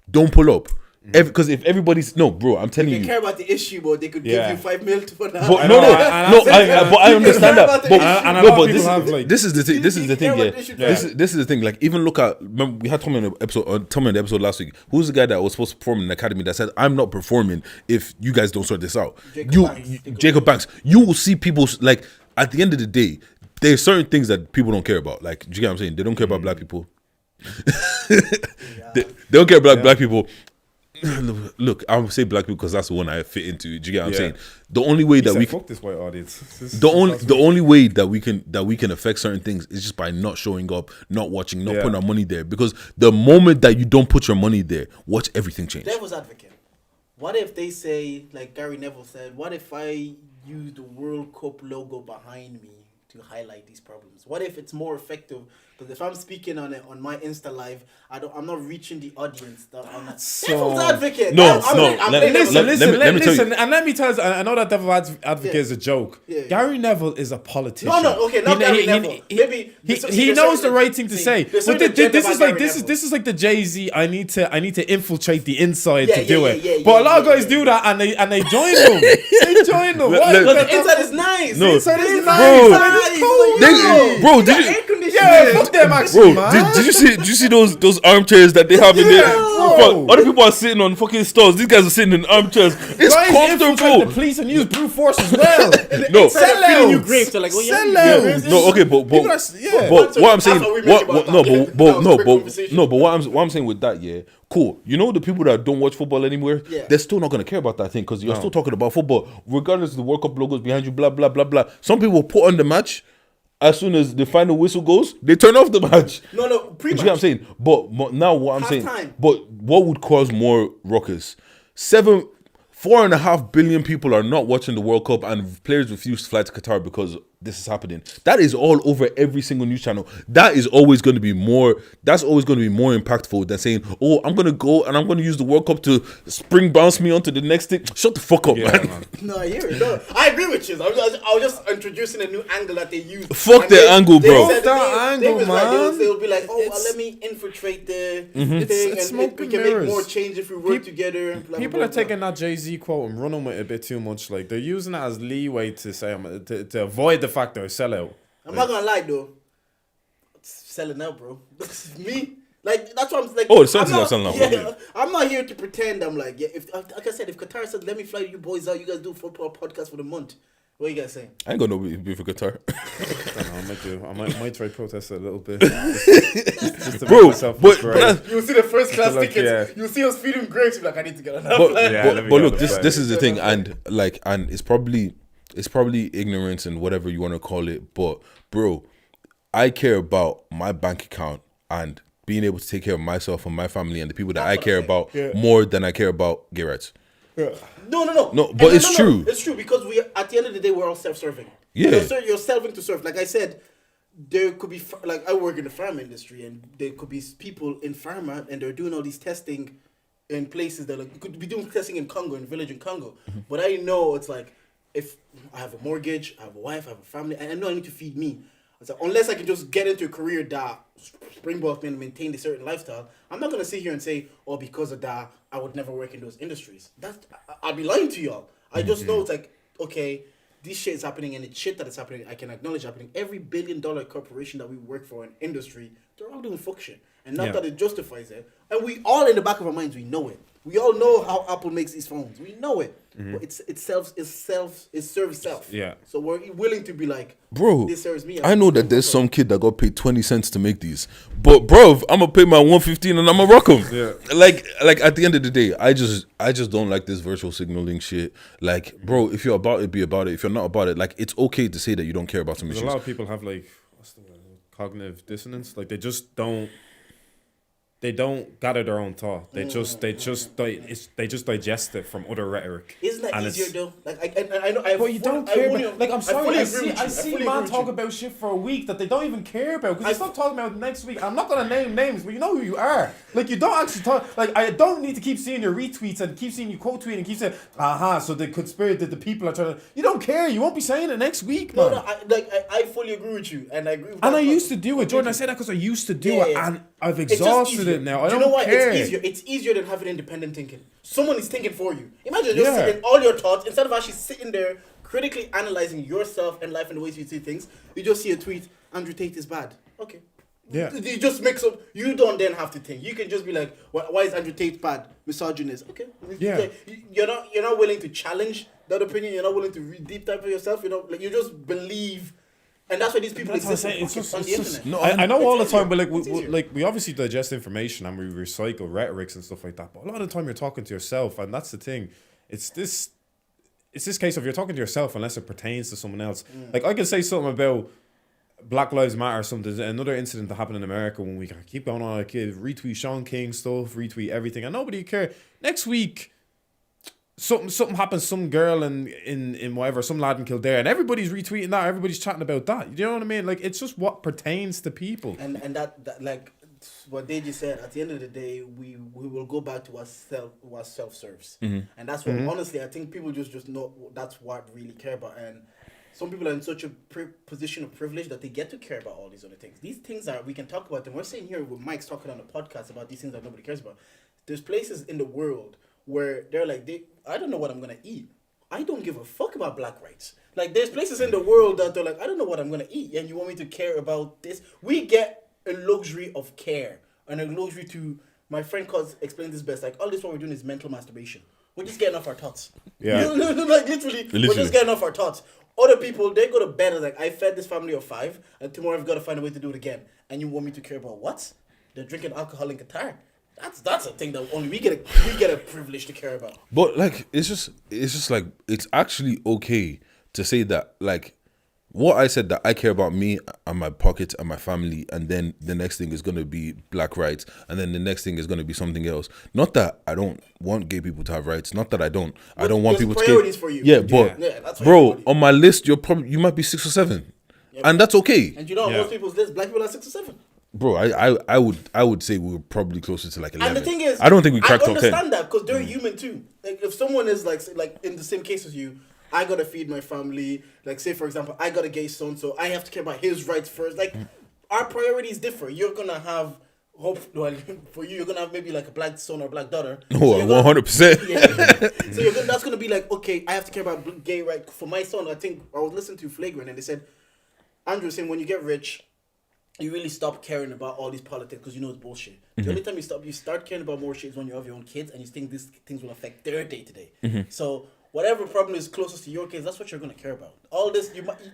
don't pull up. Because if everybody's bro, I'm telling They you, care about the issue, but they could give you 5 mil for that. but I understand that. But this is the thing. This is the thing. Yeah, this is the thing. Like, even look at, remember we had Tommy on the episode last week. Who's the guy that was supposed to perform in the academy that said, "I'm not performing if you guys don't sort this out"? Jacob Banks. You will see people, like, at the end of the day, there's certain things that people don't care about. Like, do you get what I'm saying? They don't care about black people. They don't care about black people. Look, I would say black people because that's the one I fit into. Do you get what I'm saying? The only way that we fuck this white audience. The only way that we can affect certain things is just by not showing up, not watching, not putting our money there. Because the moment that you don't put your money there, watch everything change. Devil's advocate. What if they say, like Gary Neville said, what if I use the World Cup logo behind me to highlight these problems? What if it's more effective? Because if I'm speaking on it on my Insta live, I'm not reaching the audience. Devil's advocate. Listen, and let me tell you, I know that devil's advocate is a joke. Gary Neville is a politician. Okay, not Gary Neville. He knows the right thing to say. But this is like the Jay-Z. I need to infiltrate the inside to do it. But a lot of guys do that and they join them. They join them. The inside is nice. The inside is nice. Bro, did you? Fuck them, actually, bro, man. did you see those armchairs that they have in there? Bro. Other people are sitting on fucking stores. These guys are sitting in armchairs. It's comfortable. The police and use brute force as well. No, feeding you grapes. They're like, no, okay, but what I'm saying, but what I'm saying with that, yeah, cool. You know, the people that don't watch football anymore, they're still not gonna care about that thing because you're still talking about football, regardless of the World Cup logos behind you. Blah blah blah blah. Some people put on the match. As soon as the final whistle goes, they turn off the match. No, pretty much. You know what I'm saying? But now what I'm saying, but what would cause more ruckus? 4.5 billion people are not watching the World Cup, and players refuse to fly to Qatar because this is happening. That is all over every single news channel. That is always going to be more. That's always going to be more impactful than saying, "Oh, I'm going to go and I'm going to use the World Cup to spring bounce me onto the next thing." Shut the fuck up, man. No, I hear it. No, I agree with you. I was just introducing a new angle that they use. Fuck the angle, bro. Fuck that angle, man. They'll be like, "Oh, let me infiltrate the thing, and we can make more change if we work together." And blah, people blah, are taking that Jay-Z quote and running with it a bit too much. Like, they're using it as leeway to say to avoid the fact they're a sellout. I'm not gonna lie though, selling out, bro. Me, like that's what I'm like. Oh, the Celtics are selling out. Yeah, I'm not here to pretend. I'm like, if like I said, if Qatar said, "Let me fly you boys out, you guys do football podcast for the month," what are you guys saying? I ain't gonna be for Qatar. I might try protest a little bit, bro. But you'll see the first class tickets. You'll see us feeding grapes. You're like, I need to get on that. But look, this is the thing, and it's probably ignorance and whatever you want to call it, but bro, I care about my bank account and being able to take care of myself and my family and the people that I care about more than I care about gay rights. No, but it's true. It's true because we, at the end of the day, we're all self-serving. Yeah, you're serving to serve. Like I said, there could be like I work in the pharma industry, and there could be people in pharma, and they're doing all these testing in places that could be doing testing in Congo, in a village in Congo. But I know it's like, if I have a mortgage, I have a wife, I have a family, and I know I need to feed me. So unless I can just get into a career that springboards me and maintain a certain lifestyle, I'm not gonna sit here and say, "Oh, because of that, I would never work in those industries." I'll be lying to y'all. I just know it's like, okay, this shit is happening, and it's shit that is happening. I can acknowledge happening. Every billion-dollar corporation that we work for in industry, they're all doing fuck shit, and not that it justifies it. And we all, in the back of our minds, we know it. We all know how Apple makes these phones. We know it. But it serves self. Yeah. So we're willing to be like, bro, this serves me. I know that there's some kid that got paid 20 cents to make these, but bro, I'm gonna pay my 115 and I'm gonna rock them. Yeah. Like at the end of the day, I just don't like this virtual signaling shit. Like, bro, if you're about it, be about it. If you're not about it, like, it's okay to say that you don't care about some issues. A lot of people have like, what's the word? Cognitive dissonance. Like, they just don't they don't gather their own thought. They just digest it from other rhetoric. Isn't that And easier it's- though? Like I know. But you don't care about, like, I'm sorry, I fully agree see with you. man talk about shit for a week that they don't even care about, because they start talking about next week. I'm not gonna name names, but you know who you are. Like, you don't actually talk, like, I don't need to keep seeing your retweets and keep seeing you quote tweeting and keep saying, so the conspiracy, the people are trying to, you don't care, you won't be saying it next week, man. No, I fully agree with you, and I agree with And that. I used to do it, Jordan. I say that because I used to do Yeah, it, yeah. and I've It's just exhausted easier. it now. I Do don't you know what? care. It's easier than having independent thinking. Someone is thinking for you. Imagine just Yeah. sitting all your thoughts instead of actually sitting there critically analyzing yourself and life and the ways you see things. You just see a tweet. Andrew Tate is bad. Okay. Yeah. You just mix up. You don't then have to think. You can just be like, why is Andrew Tate bad? Misogynist. Okay. Yeah. You're not willing to challenge that opinion. You're not willing to read deep dive for yourself. You know, like you just believe. And that's why these people That's what I'm exist saying. It's on just, the it's just, internet. I know all the It's time, but easier. like It's easier. we obviously digest information and we recycle rhetorics and stuff like that. But a lot of the time you're talking to yourself, and that's the thing. It's this case of you're talking to yourself unless it pertains to someone else. Like, I can say something about Black Lives Matter or something. Another incident that happened in America when we keep going on, like, retweet Sean King stuff, retweet everything, and nobody care. Next week, something happens, some girl in whatever, some lad in Kildare, and everybody's retweeting that, everybody's chatting about that. You know what I mean? Like, it's just what pertains to people. And that like what Deji said, at the end of the day, we will go back to what self serves, and that's what honestly I think people just know that's what really care about. And some people are in such a position of privilege that they get to care about all these other things. These things we can talk about them. We're sitting here with Mike's talking on a podcast about these things that nobody cares about. There's places in the world where they're like, I don't know what I'm gonna eat. I don't give a fuck about black rights. Like, there's places in the world that they're like, I don't know what I'm gonna eat, and you want me to care about this? We get a luxury of care and a luxury to. My friend explained this best. Like, all this what we're doing is mental masturbation. We're just getting off our thoughts. Yeah. Like literally, we're just getting off our thoughts. Other people, they go to bed and like, I fed this family of 5, and tomorrow I've got to find a way to do it again. And you want me to care about what? They're drinking alcohol in Qatar. That's a thing that only we get a privilege to care about. But like, it's just like, it's actually okay to say that, like, what I said, that I care about me and my pocket and my family, and then the next thing is going to be black rights, and then the next thing is going to be something else. Not that I don't want gay people to have rights. Not that I don't want people to priorities for you. Yeah, but Yeah, that's why bro, everybody- on my list, you might be 6 or 7, and that's okay. And you know, on Yeah. most people's list, black people are 6 or 7. Bro, I would say we were probably closer to like 11. And the thing is, I don't think we cracked I top 10. understand that because they're human too. Like, if someone is like in the same case as you, I gotta feed my family. Like, say for example, I got a gay son, so I have to care about his rights first. Like, our priorities differ. You're gonna have for you, you're gonna have maybe like a black son or a black daughter. Oh, So you're gonna- 100%. Yeah. So that's gonna be like, okay, I have to care about gay rights for my son. I think I was listening to Flagrant and they said, Andrew was saying, when you get rich, you really stop caring about all these politics because you know it's bullshit. The only time you start caring about more shit is when you have your own kids and you think these things will affect their day to day. So whatever problem is closest to your kids, that's what you're gonna care about. All this,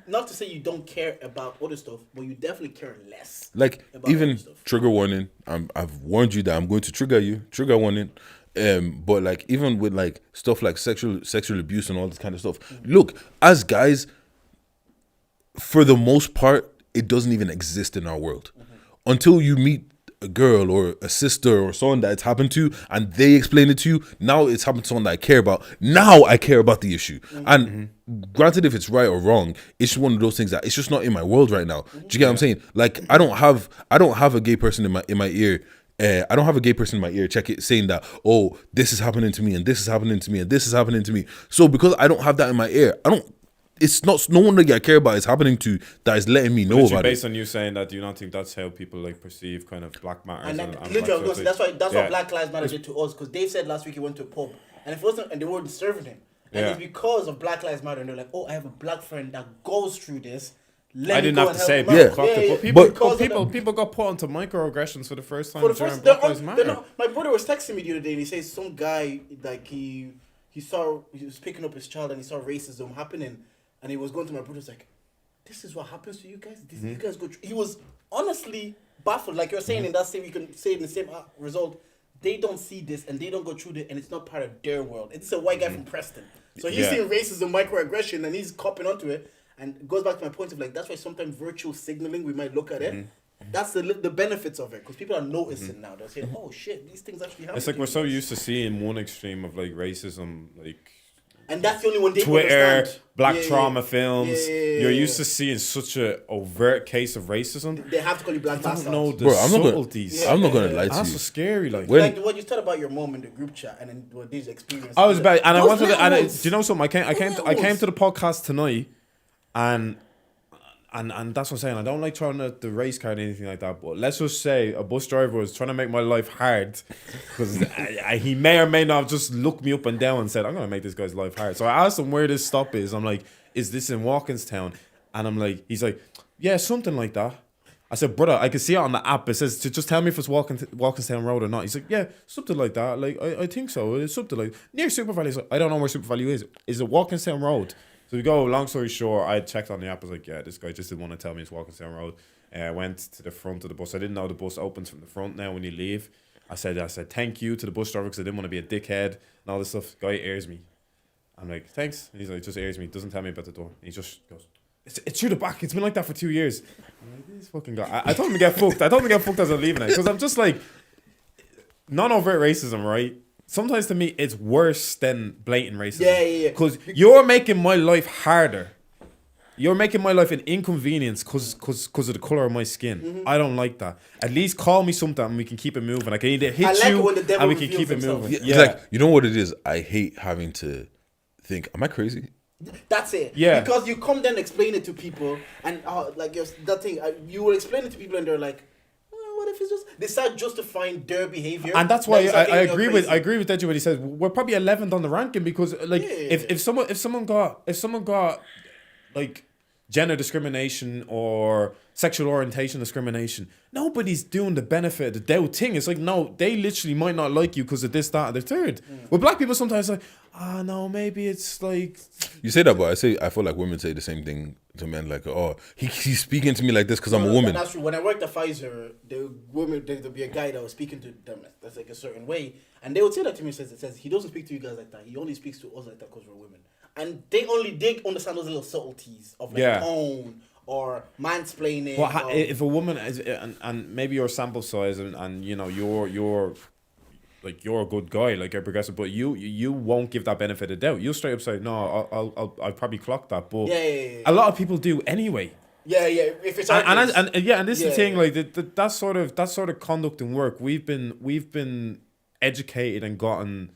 not to say you don't care about other stuff, but you definitely care less. Like, about even other stuff. trigger warning. I've warned you that I'm going to trigger you. Trigger warning. But like, even with like stuff like sexual abuse and all this kind of stuff. Look, as guys, for the most part, it doesn't even exist in our world until you meet a girl or a sister or someone that it's happened to and they explain it to you. Now it's happened to someone that I care about. Now I care about the issue. And granted, if it's right or wrong, it's one of those things that it's just not in my world right now. Do you get what I'm saying? Like, I don't have a gay person in my ear. I don't have a gay person in my ear saying that, oh, this is happening to me and this is happening to me and this is happening to me. So because I don't have that in my ear, it's not, no one that I care about is happening to that is letting me know Literally about based it. on you saying that, do you not think that's how people like perceive kind of Black Matters And and literally, I was gonna say, that's Yeah. what Black Lives Matter did to us. Because Dave said last week he went to a pub, and if it wasn't, and they weren't serving him, and Yeah. it's because of Black Lives Matter, and they're like, oh, I have a black friend that goes through this. Let I me didn't go have and to help say him it, out." Yeah. but fuck it. But But- because of people got put onto microaggressions for the first time for the during first, Black Lives Matter. my brother was texting me the other day, and he says some guy like he was picking up his child, and he saw racism happening, and he was going to my brother's like, this is what happens to you guys. You guys go. He was honestly baffled, like you're saying in that same. You can say in the same result. They don't see this and they don't go through it, and it's not part of their world. It's a white guy from Preston, so he's Yeah. seeing racism, microaggression, and he's copping onto it. And it goes back to my point of like that's why sometimes virtual signaling we might look at it, That's the benefits of it, because people are noticing now. They're saying, "Oh shit, these things actually happen." It's like we're so used to seeing one extreme of like racism, like and that's the only one they Twitter, understand. black trauma films. Yeah. You're used to seeing such a overt case of racism. They have to call you black You don't bastards. know the Bro, I'm not subtleties. gonna, I'm not gonna lie to That's you. so scary. Like When- Like what you said about your mom in the group chat, and then what these experiences. I was about, and I Those wanted to. little And ones. do you know something? I came to the podcast tonight, and that's what I'm saying. I don't like throwing the race card or anything like that. But let's just say a bus driver was trying to make my life hard because he may or may not have just looked me up and down and said, "I'm gonna make this guy's life hard." So I asked him where this stop is. I'm like, "Is this in Walkinstown?" And I'm like, he's like, "Yeah, something like that." I said, "Brother, I can see it on the app. It says to just tell me if it's Walkinstown Road or not." He's like, "Yeah, something like that. Like I think so. It's something like near Super Value." Like, I don't know where Super Value is. Is it Walkinstown Road? So we go, long story short, I checked on the app. I was like, yeah, this guy just didn't want to tell me it's Walkinstown Road. I went to the front of the bus. I didn't know the bus opens from the front now when you leave. I said thank you to the bus driver because I didn't want to be a dickhead and all this stuff. Guy airs me. I'm like, thanks. And he's like, just airs me. Doesn't tell me about the door. And he just goes, it's through the back. It's been like that for 2 years. I'm like, this fucking guy. I told him to get fucked. I told him to get fucked as I'm leaving it. Because I'm just like, non-overt racism, right? Sometimes to me, it's worse than blatant racism. Yeah. Because you're making my life harder. You're making my life an inconvenience because of the color of my skin. Mm-hmm. I don't like that. At least call me something and we can keep it moving. I can either hit I like you it when the devil and we can reveals keep it himself. moving. It's like, you know what it is? I hate having to think, am I crazy? That's it. Yeah. Because you come then explain it to people, and like that thing, you will explain it to people, and they're like, what if it's just they start justifying their behavior, And that's why Then you start I thinking agree you're with crazy. Deji when he says we're probably 11th on the ranking because like Yeah. if someone got like gender discrimination or sexual orientation discrimination, nobody's doing the benefit of the doubt thing. It's like, no, they literally might not like you because of this, that, and the third. With black people sometimes like, no, maybe it's like You say that, but I feel like women say the same thing to men. Like, oh, he's speaking to me like this because I'm a woman. That's true. When I worked at Pfizer, there'd be a guy that was speaking to them that's like a certain way, and they would say that to me. It says he doesn't speak to you guys like that. He only speaks to us like that because we're women. And they understand those little subtleties of like tone or mansplaining. well, if a woman is and maybe your sample size and you know you're like you're a good guy, like you're progressive, but you won't give that benefit of doubt. You'll straight up say, no, I'll probably clock that, but a lot of people do anyway. Yeah. If it's and this is the thing, like that sort of conduct and work. We've been educated and gotten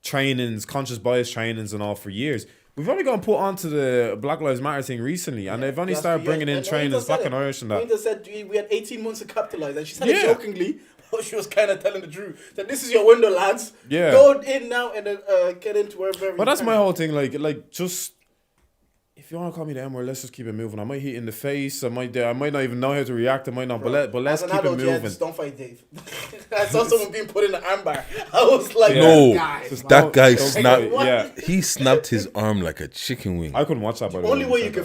trainings, conscious bias trainings, and all for years. We've only gotten put onto the Black Lives Matter thing recently, and they've only started bringing in trainings, Black and Irish, and that. Linda said we had 18 months to capitalize, and she said it jokingly, but she was kind of telling the truth. That this is your window, lads. Yeah. Go in now and then get into wherever. But that's my whole thing. Like just if you want to call me the M word, let's just keep it moving. I might hit you in the face. I might not even know how to react. I might not. But let's keep it moving. Just don't fight Dave. I saw someone being put in an armbar. I was like, No, guys, that guy Don't- snapped. Yeah, He snapped his arm like a chicken wing. I couldn't watch that. By the only way, way you can,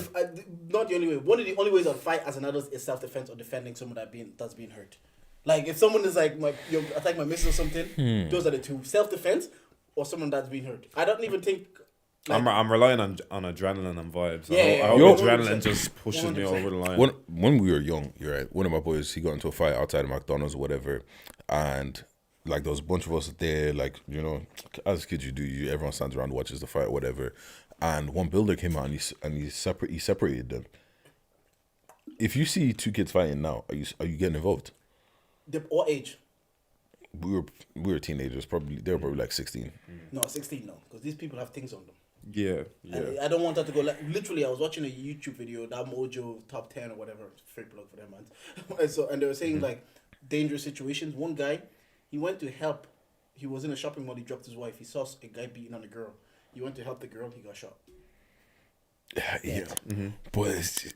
not the only way. One of the only ways I'd fight as an adult is self-defense or defending someone that's being hurt. Like if someone is like you attack my missus or something, those are the two: self-defense or someone that's being hurt. I don't even think. Like, I'm relying on adrenaline and vibes. Yeah, I hope Yo. adrenaline just pushes me 100%. over the line. When we were young, you're right. One of my boys, he got into a fight outside of McDonald's or whatever, and like there was a bunch of us there, like, you know, as kids you do, everyone stands around watches the fight or whatever, and one builder came out and he separated them. If you see two kids fighting now, are you getting involved? What age? We were teenagers. They were probably like 16. No, 16 no, because these people have things on them. Yeah. I don't want that to go. Like, literally, I was watching a YouTube video, that Mojo top 10 or whatever, free plug for them, man. And they were saying like dangerous situations. One guy, he went to help. He was in a shopping mall. He dropped his wife. He saw a guy beating on a girl. He went to help the girl. He got shot. Yeah, but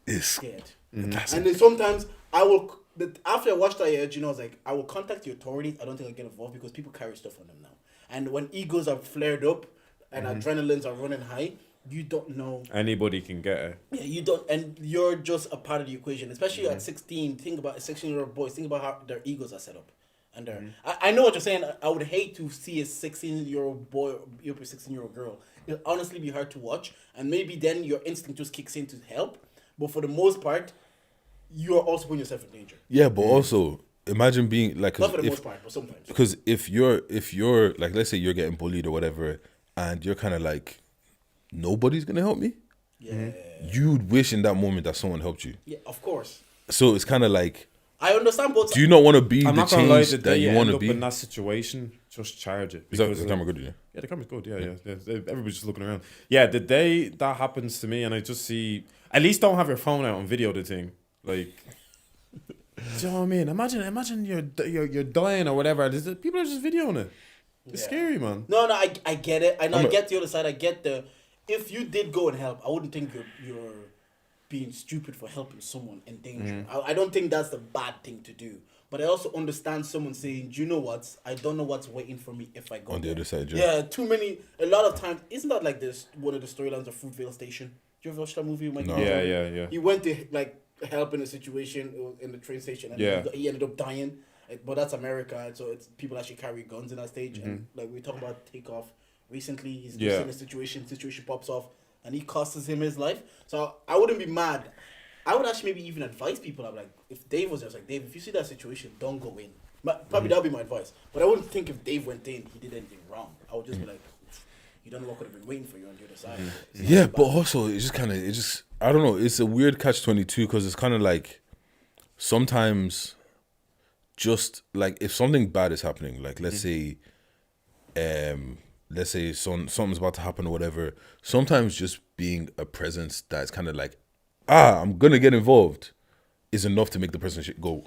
it's Scared. that's And then sometimes I will. After I watched that, you know, I was like, I will contact the authorities. I don't think I'll get involved because people carry stuff on them now. And when egos are flared up and adrenalines are running high, you don't know. Anybody can get it. Yeah, you don't, and you're just a part of the equation. Especially at 16, think about 16-year-old boys. Think about how their egos are set up. And I know what you're saying. I would hate to see a 16-year-old boy or a 16-year-old girl. It'll honestly be hard to watch, and maybe then your instinct just kicks in to help. But for the most part, you are also putting yourself in danger. Yeah, but also imagine being like, Not for the most part, but sometimes. because if you're like, let's say you're getting bullied or whatever, and you're kind of like, nobody's gonna help me. Yeah. You'd wish in that moment that someone helped you. Yeah, of course. So it's kind of like, I understand both. do you not want to be I'm the not gonna lie, change the that day you you want end to up be? in that situation, just charge it. Is that Because the camera good? Yeah. yeah, the camera's good. Yeah. Everybody's just looking around. Yeah, the day that happens to me, and I just see, at least don't have your phone out and video the thing. Like, do you know what I mean? Imagine you're dying or whatever. People are just videoing it. It's scary, man. No, I get it. I get the other side. I get the. If you did go and help, I wouldn't think you're being stupid for helping someone in danger. I don't think that's the bad thing to do. But I also understand someone saying, "Do you know what? I don't know what's waiting for me if I go On the there." other side, Yeah, a lot of times, isn't that like this? One of the storylines of Fruitvale Station. Did you ever watch that movie? No. Yeah. He went to like help in a situation in the train station, and he ended up dying. But that's America, so it's people actually carry guns in that stage. And like we were talking about Takeoff recently, he's just in a situation pops off, and he costs him his life. So I wouldn't be mad. I would actually maybe even advise people. I'm like, if Dave was there, I was like, Dave, if you see that situation, don't go in. Probably that would be my advice. But I wouldn't think if Dave went in, he did anything wrong. I would just be like, you don't know what could have been waiting for you on the other side. Yeah, but also I don't know. It's a weird catch-22 because it's kind of like sometimes, just like if something bad is happening, like let's say something's about to happen or whatever. Sometimes just being a presence that's kind of like, I'm gonna get involved, is enough to make the person go.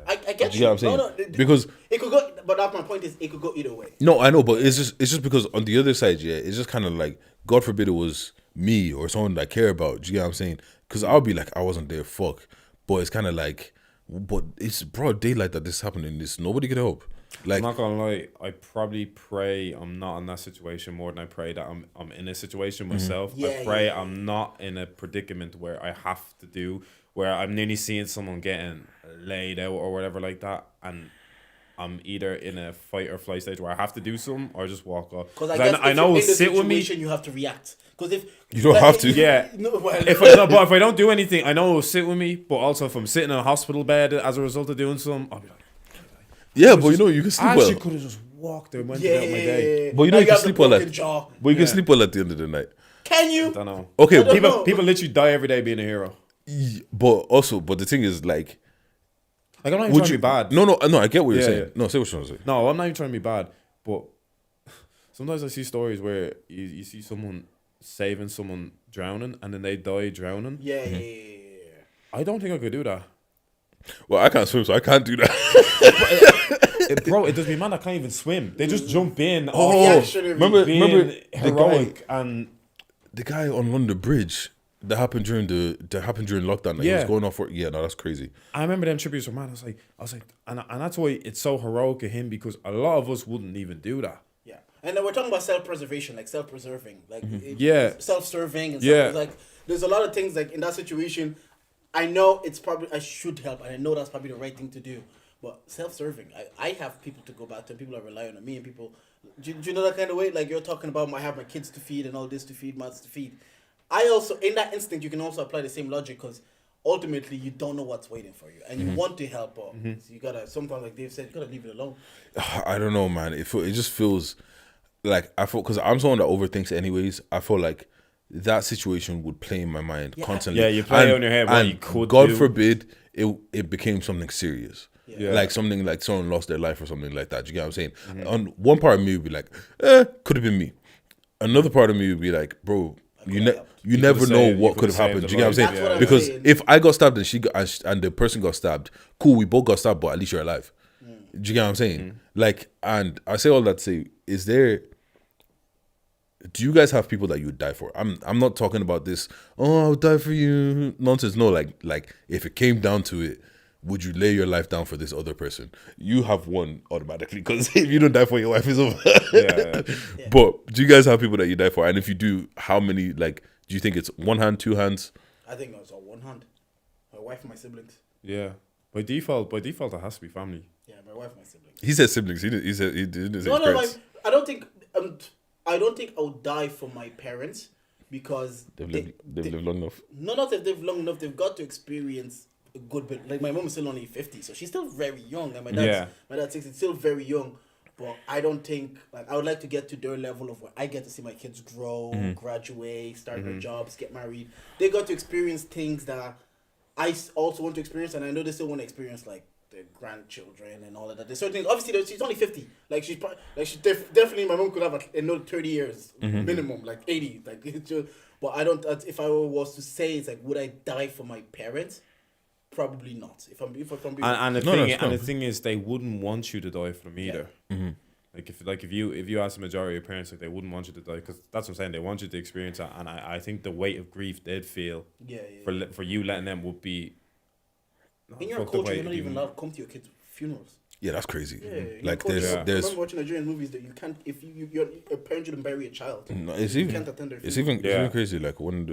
I get you. Get what I'm saying? No, because it could go, but that's my point. Is it could go either way. No, I know, but it's just because on the other side, yeah, it's just kind of like, God forbid it was me or someone that I care about. Do you get what I'm saying? Because I'll be like, I wasn't there, fuck. But it's kind of like, but it's broad daylight that this is happening. This nobody could help. Like, I'm not gonna lie, I probably pray I'm not in that situation more than I pray that I'm in a situation myself. I pray I'm not in a predicament where I have to do, where I'm nearly seeing someone getting laid out or whatever like that, and I'm either in a fight or flight stage where I have to do something or just walk off. Because I know in the sit with me. You have to react. Because if you don't have to, yeah. But if I don't do anything, I know it'll sit with me. But also, if I'm sitting in a hospital bed as a result of doing something, I'll be like, yeah, but you can sleep I well. actually could have just walked and went about my day. But you now can have sleep the well broken at. jaw. But you can sleep well at the end of the night. Can you? I don't know. Okay, I don't know. People literally die every day being a hero. but the thing is, like, Like, I'm not even trying to be bad. No, I get what you're saying. Yeah. No, say what you're trying to say. No, I'm not even trying to be bad. But sometimes I see stories where you see someone saving someone drowning and then they die drowning. Yeah. I don't think I could do that. Well, I can't swim, so I can't do that. Bro, it does be man that can't even swim. They just jump in. Remember heroic and the guy on London Bridge that happened during lockdown. Like, he was going off for no, that's crazy. I remember them tributes were mad. I was like, and that's why it's so heroic of him, because a lot of us wouldn't even do that. Yeah. And then we're talking about self-preservation, like self-preserving, like self-serving and stuff. Like, there's a lot of things like in that situation. I know it's probably I should help, and I know that's probably the right thing to do. But self-serving, I have people to go back to. People are relying on me, and people. Do you know that kind of way? Like you're talking about, I have my kids to feed and all this to feed, mats to feed. I also, in that instinct, you can also apply the same logic, because ultimately you don't know what's waiting for you, and you want to help out. So you gotta, sometimes like Dave said, you gotta leave it alone. I don't know, man. It just feels like because I'm someone that overthinks anyways. I feel like that situation would play in my mind constantly. Yeah, you play on your head what you could God do. forbid it became something serious. Yeah. Like something like someone lost their life or something like that. Do you get what I'm saying? On one part of me would be like, could have been me. Another part of me would be like, bro, you never know what could have happened. Do you get what I'm saying? That's what I'm Because saying. if I got stabbed and the person got stabbed, cool, we both got stabbed, but at least you're alive. Do you get what I'm saying? Like, and I say all that to say, do you guys have people that you would die for? I'm not talking about this, I'll die for you nonsense. No, like if it came down to it, would you lay your life down for this other person? You have one automatically, because if you don't die for your wife, it's over. Yeah. But do you guys have people that you die for? And if you do, how many? Like, do you think it's one hand, two hands? I think it's on one hand. My wife and my siblings. Yeah. By default, it has to be family. Yeah, my wife and my siblings. He said siblings. He didn't say No, parents. I don't think I would die for my parents, because They've lived long enough. not if they've long enough. They've got to experience a good bit. Like my mom is still only 50, so she's still very young, and my dad's 60, still very young. But I don't think like I would like to get to their level of where I get to see my kids grow, graduate, start their jobs, get married. They got to experience things that I also want to experience, and I know they still want to experience like their grandchildren and all of that. There's certain things. Obviously, she's only 50. Like definitely my mom could have another 30 years minimum, like 80. Like it's just, but I don't. If I was to say, it's like, would I die for my parents? Probably not. If I'm being the thing is, they wouldn't want you to die for them either. Mm-hmm. Like if you ask the majority of parents, like they wouldn't want you to die, because that's what I'm saying. They want you to experience that, and I think the weight of grief they'd feel for you letting them would be. In your culture, you're not even allowed to come to your kids' funerals. Yeah, that's crazy. Yeah, like there's. I there's. remember watching Nigerian movies that you can't, if your parent shouldn't bury a child. No, you can't attend their funeral. It's even crazy. Like one of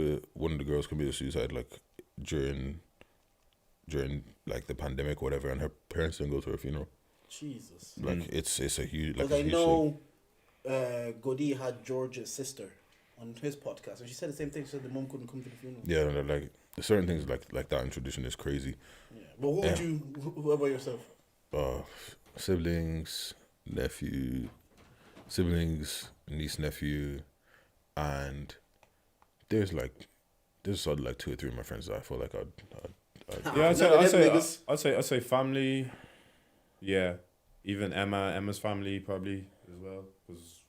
the girls committed suicide like during like the pandemic or whatever, and her parents didn't go to her funeral. Jesus. Like it's a huge. Like I know, Godi had George's sister on his podcast, and she said the same thing. She said the mom couldn't come to the funeral. Yeah, like certain things like that in tradition is crazy. Yeah, but who would you? Who about yourself? Siblings, niece, nephew, and there's sort of like 2 or 3 of my friends that I feel like I'd say family. Yeah, even Emma's family probably as well, because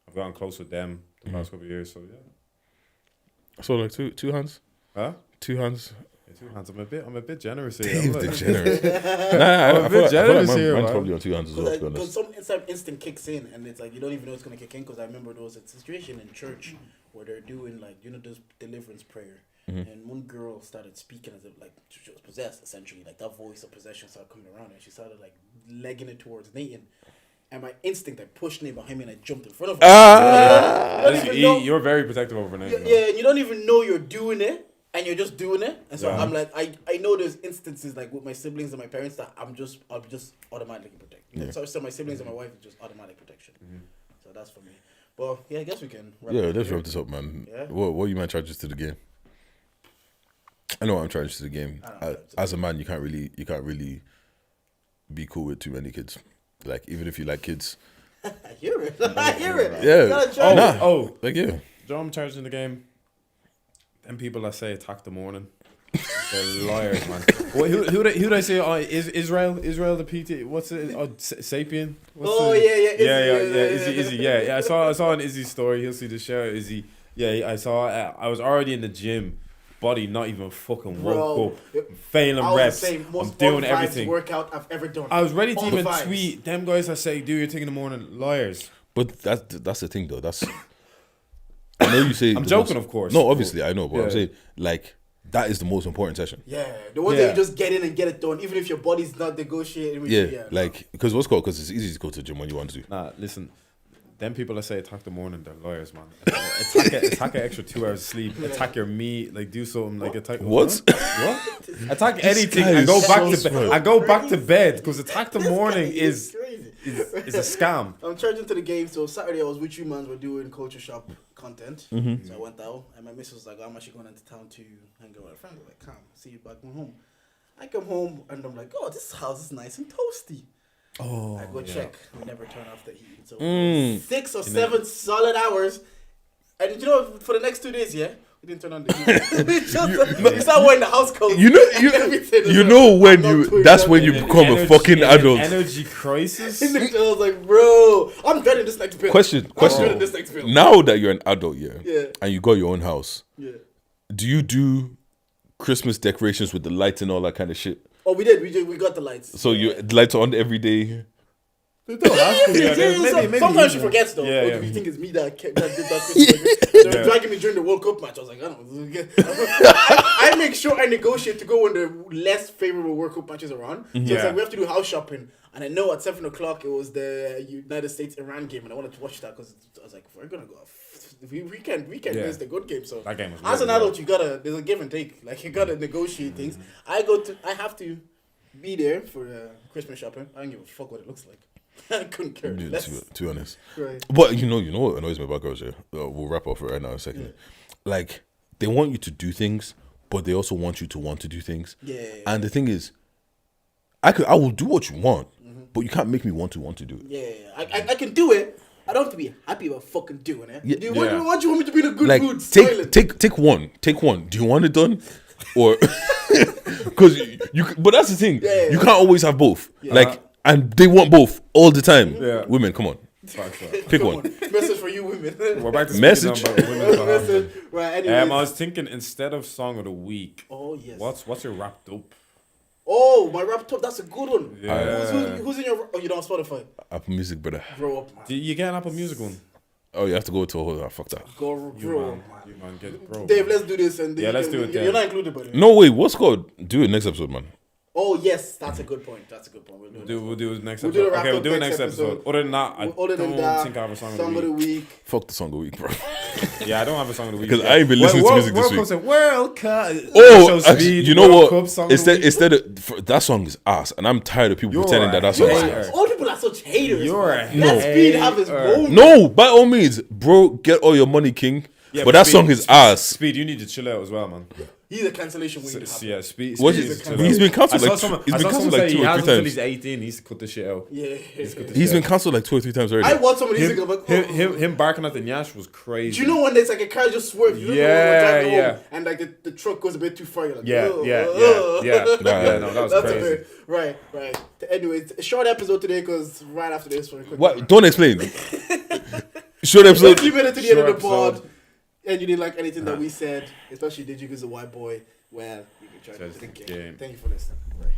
I've gotten close with them the past couple of years. So yeah. So like two hands. Huh? 2 hands. Yeah, 2 hands. I'm a bit generous here. I'm generous. I'm a bit generous here. Mine's probably on 2 hands as well. Because some instant kicks in, and it's like you don't even know it's gonna kick in. Because I remember there was a situation in church where they're doing like those deliverance prayer. And one girl started speaking as if like she was possessed, essentially. Like that voice of possession started coming around, and she started like legging it towards Nathan. And my instinct, I pushed Nate behind me and I jumped in front of her. You're very protective over Nate. Yeah, and you don't even know you're doing it, and you're just doing it. And so I'm like, I know there's instances like with my siblings and my parents that I'll just automatically protect. Yeah. So my siblings and my wife is just automatic protection. So that's for me. But yeah, I guess we can. Let's wrap this up, man. Yeah. What you might charges to the game? I know what I'm charged to the game. As a man, you can't really be cool with too many kids. Like even if you like kids. I hear it. Yeah. Like yeah. Joe, I'm charged in the game. Them people that say attack the morning. They're liars, man. Who do I say? Is Israel the PT? What's it? Sapien. Izzy. Yeah. I saw on Izzy's story. He'll see the show. Izzy. Yeah, I saw. I was already in the gym. Body not even fucking woke up. Failing reps. I'm doing everything. Workout I've ever done. I was ready to even tweet them guys that say do your thing in the morning. Liars. But that's the thing though. I know you say I'm joking, of course. No, obviously I know, but I'm saying like that is the most important session. Yeah, the one that you just get in and get it done, even if your body's not negotiating with you. Yeah, like because it's easy to go to the gym when you want to. Nah, listen. Them people that say attack the morning, they're liars, man. Attack an extra 2 hours of sleep. Attack your meat, like do something like attack. What? Attack anything and go back to bed. I go back to bed because attack the morning is a scam. I'm charging to the game. So Saturday I was with you, man. We're doing culture shop content. So I went out, and my missus was like, "I'm actually going into town to hang out with a friend." I'm like, "Come, see you back home." I come home and I'm like, "Oh, this house is nice and toasty." Oh, I go check. We never turn off the heat. So 6 or 7 solid hours. And you know, for the next 2 days, we didn't turn on the heat. We started wearing the house coat. That's when you become a fucking adult. Energy crisis. I was like, bro, I'm dreading this next bill. Question. Dreading this next bill. Now that you're an adult, and you got your own house, do you do Christmas decorations with the lights and all that kind of shit? Oh, we did. We got the lights. So the lights are on every day. Maybe sometimes she forgets though. Yeah. Do you think it's me that did that? They were dragging me during the World Cup match. I was like, I don't know. I make sure I negotiate to go when the less favorable World Cup matches are on. So it's like we have to do house shopping. And I know at 7 o'clock it was the United States-Iran game, and I wanted to watch that because I was like, if we're gonna go, we can't miss the good game. So that game was as an adult, there's a give and take. Like you gotta negotiate things. I have to be there for Christmas shopping. I don't give a fuck what it looks like. I couldn't care. Dude, to be honest. Right. But you know what annoys me about girls, we'll wrap up right now in a second. Like, they want you to do things but they also want you to want to do things. Yeah. And the thing is, I will do what you want, but you can't make me want to do it. Yeah. I can do it. I don't have to be happy about fucking doing it. Yeah. What do you want me to be in a good Like mood? Silent. take one. Do you want it done, or because but that's the thing. Yeah. You can't always have both. Yeah. Like, and they want both all the time. Yeah. Women, come on, pick Come one. on. Message for you women. We're back to Message. speaking about women's Message. Right, anyways. I was thinking instead of song of the week, Oh, yes. what's your wrapped up? Oh, my rap top, that's a good one. Yeah. Who's in your... Oh, you don't have Spotify? Apple Music, brother. Grow up, man. Do you get an Apple Music one? Oh, you have to go to a whole. Fuck that. Grow up, man. You man, get it, bro. Dave, let's do this. And Yeah, let's do it then. You're not included, by the way. No way. What's called? Do it next episode, man. Oh, yes. That's a good point. We'll do it next We'll episode. do the Okay, we'll wrap-up do it next next episode. episode. Other than that, I Other than don't that, think I have a song of the week. Fuck the song of the week, bro. Yeah, I don't have a song of the week. Because I ain't been listening to music this World week. Cup, World Cup. Oh, Show actually, Speed, you know World what? Cup song of the week. Instead of that song is ass, and I'm tired of people You're pretending that a song is hater. ass. All people are such haters. You're man. a Let Speed have his hater. moment. No, by all means, bro, get all your money, king. Yeah, but that Speed- song is ass. Speed, you need to chill out as well, man. He's a cancellation waiting to happen. Yeah, Speed. What Speed is- needs to chill he's out. been cancelled I saw like someone- he's I been saw cancelled someone like say 2 he or has 3 until times. he's 18. He needs to cut this shit out. Yeah. He's been cancelled like 2 or 3 times already. I watched some of these things. I'm like, Him barking at the Nyash was crazy. do you know when there's like a car just swerves? You don't know when Yeah, we're driving yeah. home, and like the truck goes a bit too far. You're like, Yeah, "Ugh, yeah, ugh." yeah. No, that was That's crazy. okay. Right. Anyways, a short episode today because right after this, for a quick What? Don't explain. Short episode. If you made it to the end of the Short pod and you didn't like anything that we said, especially did you because a white boy, well, you can try to Just the game. game. Thank you for listening. Right.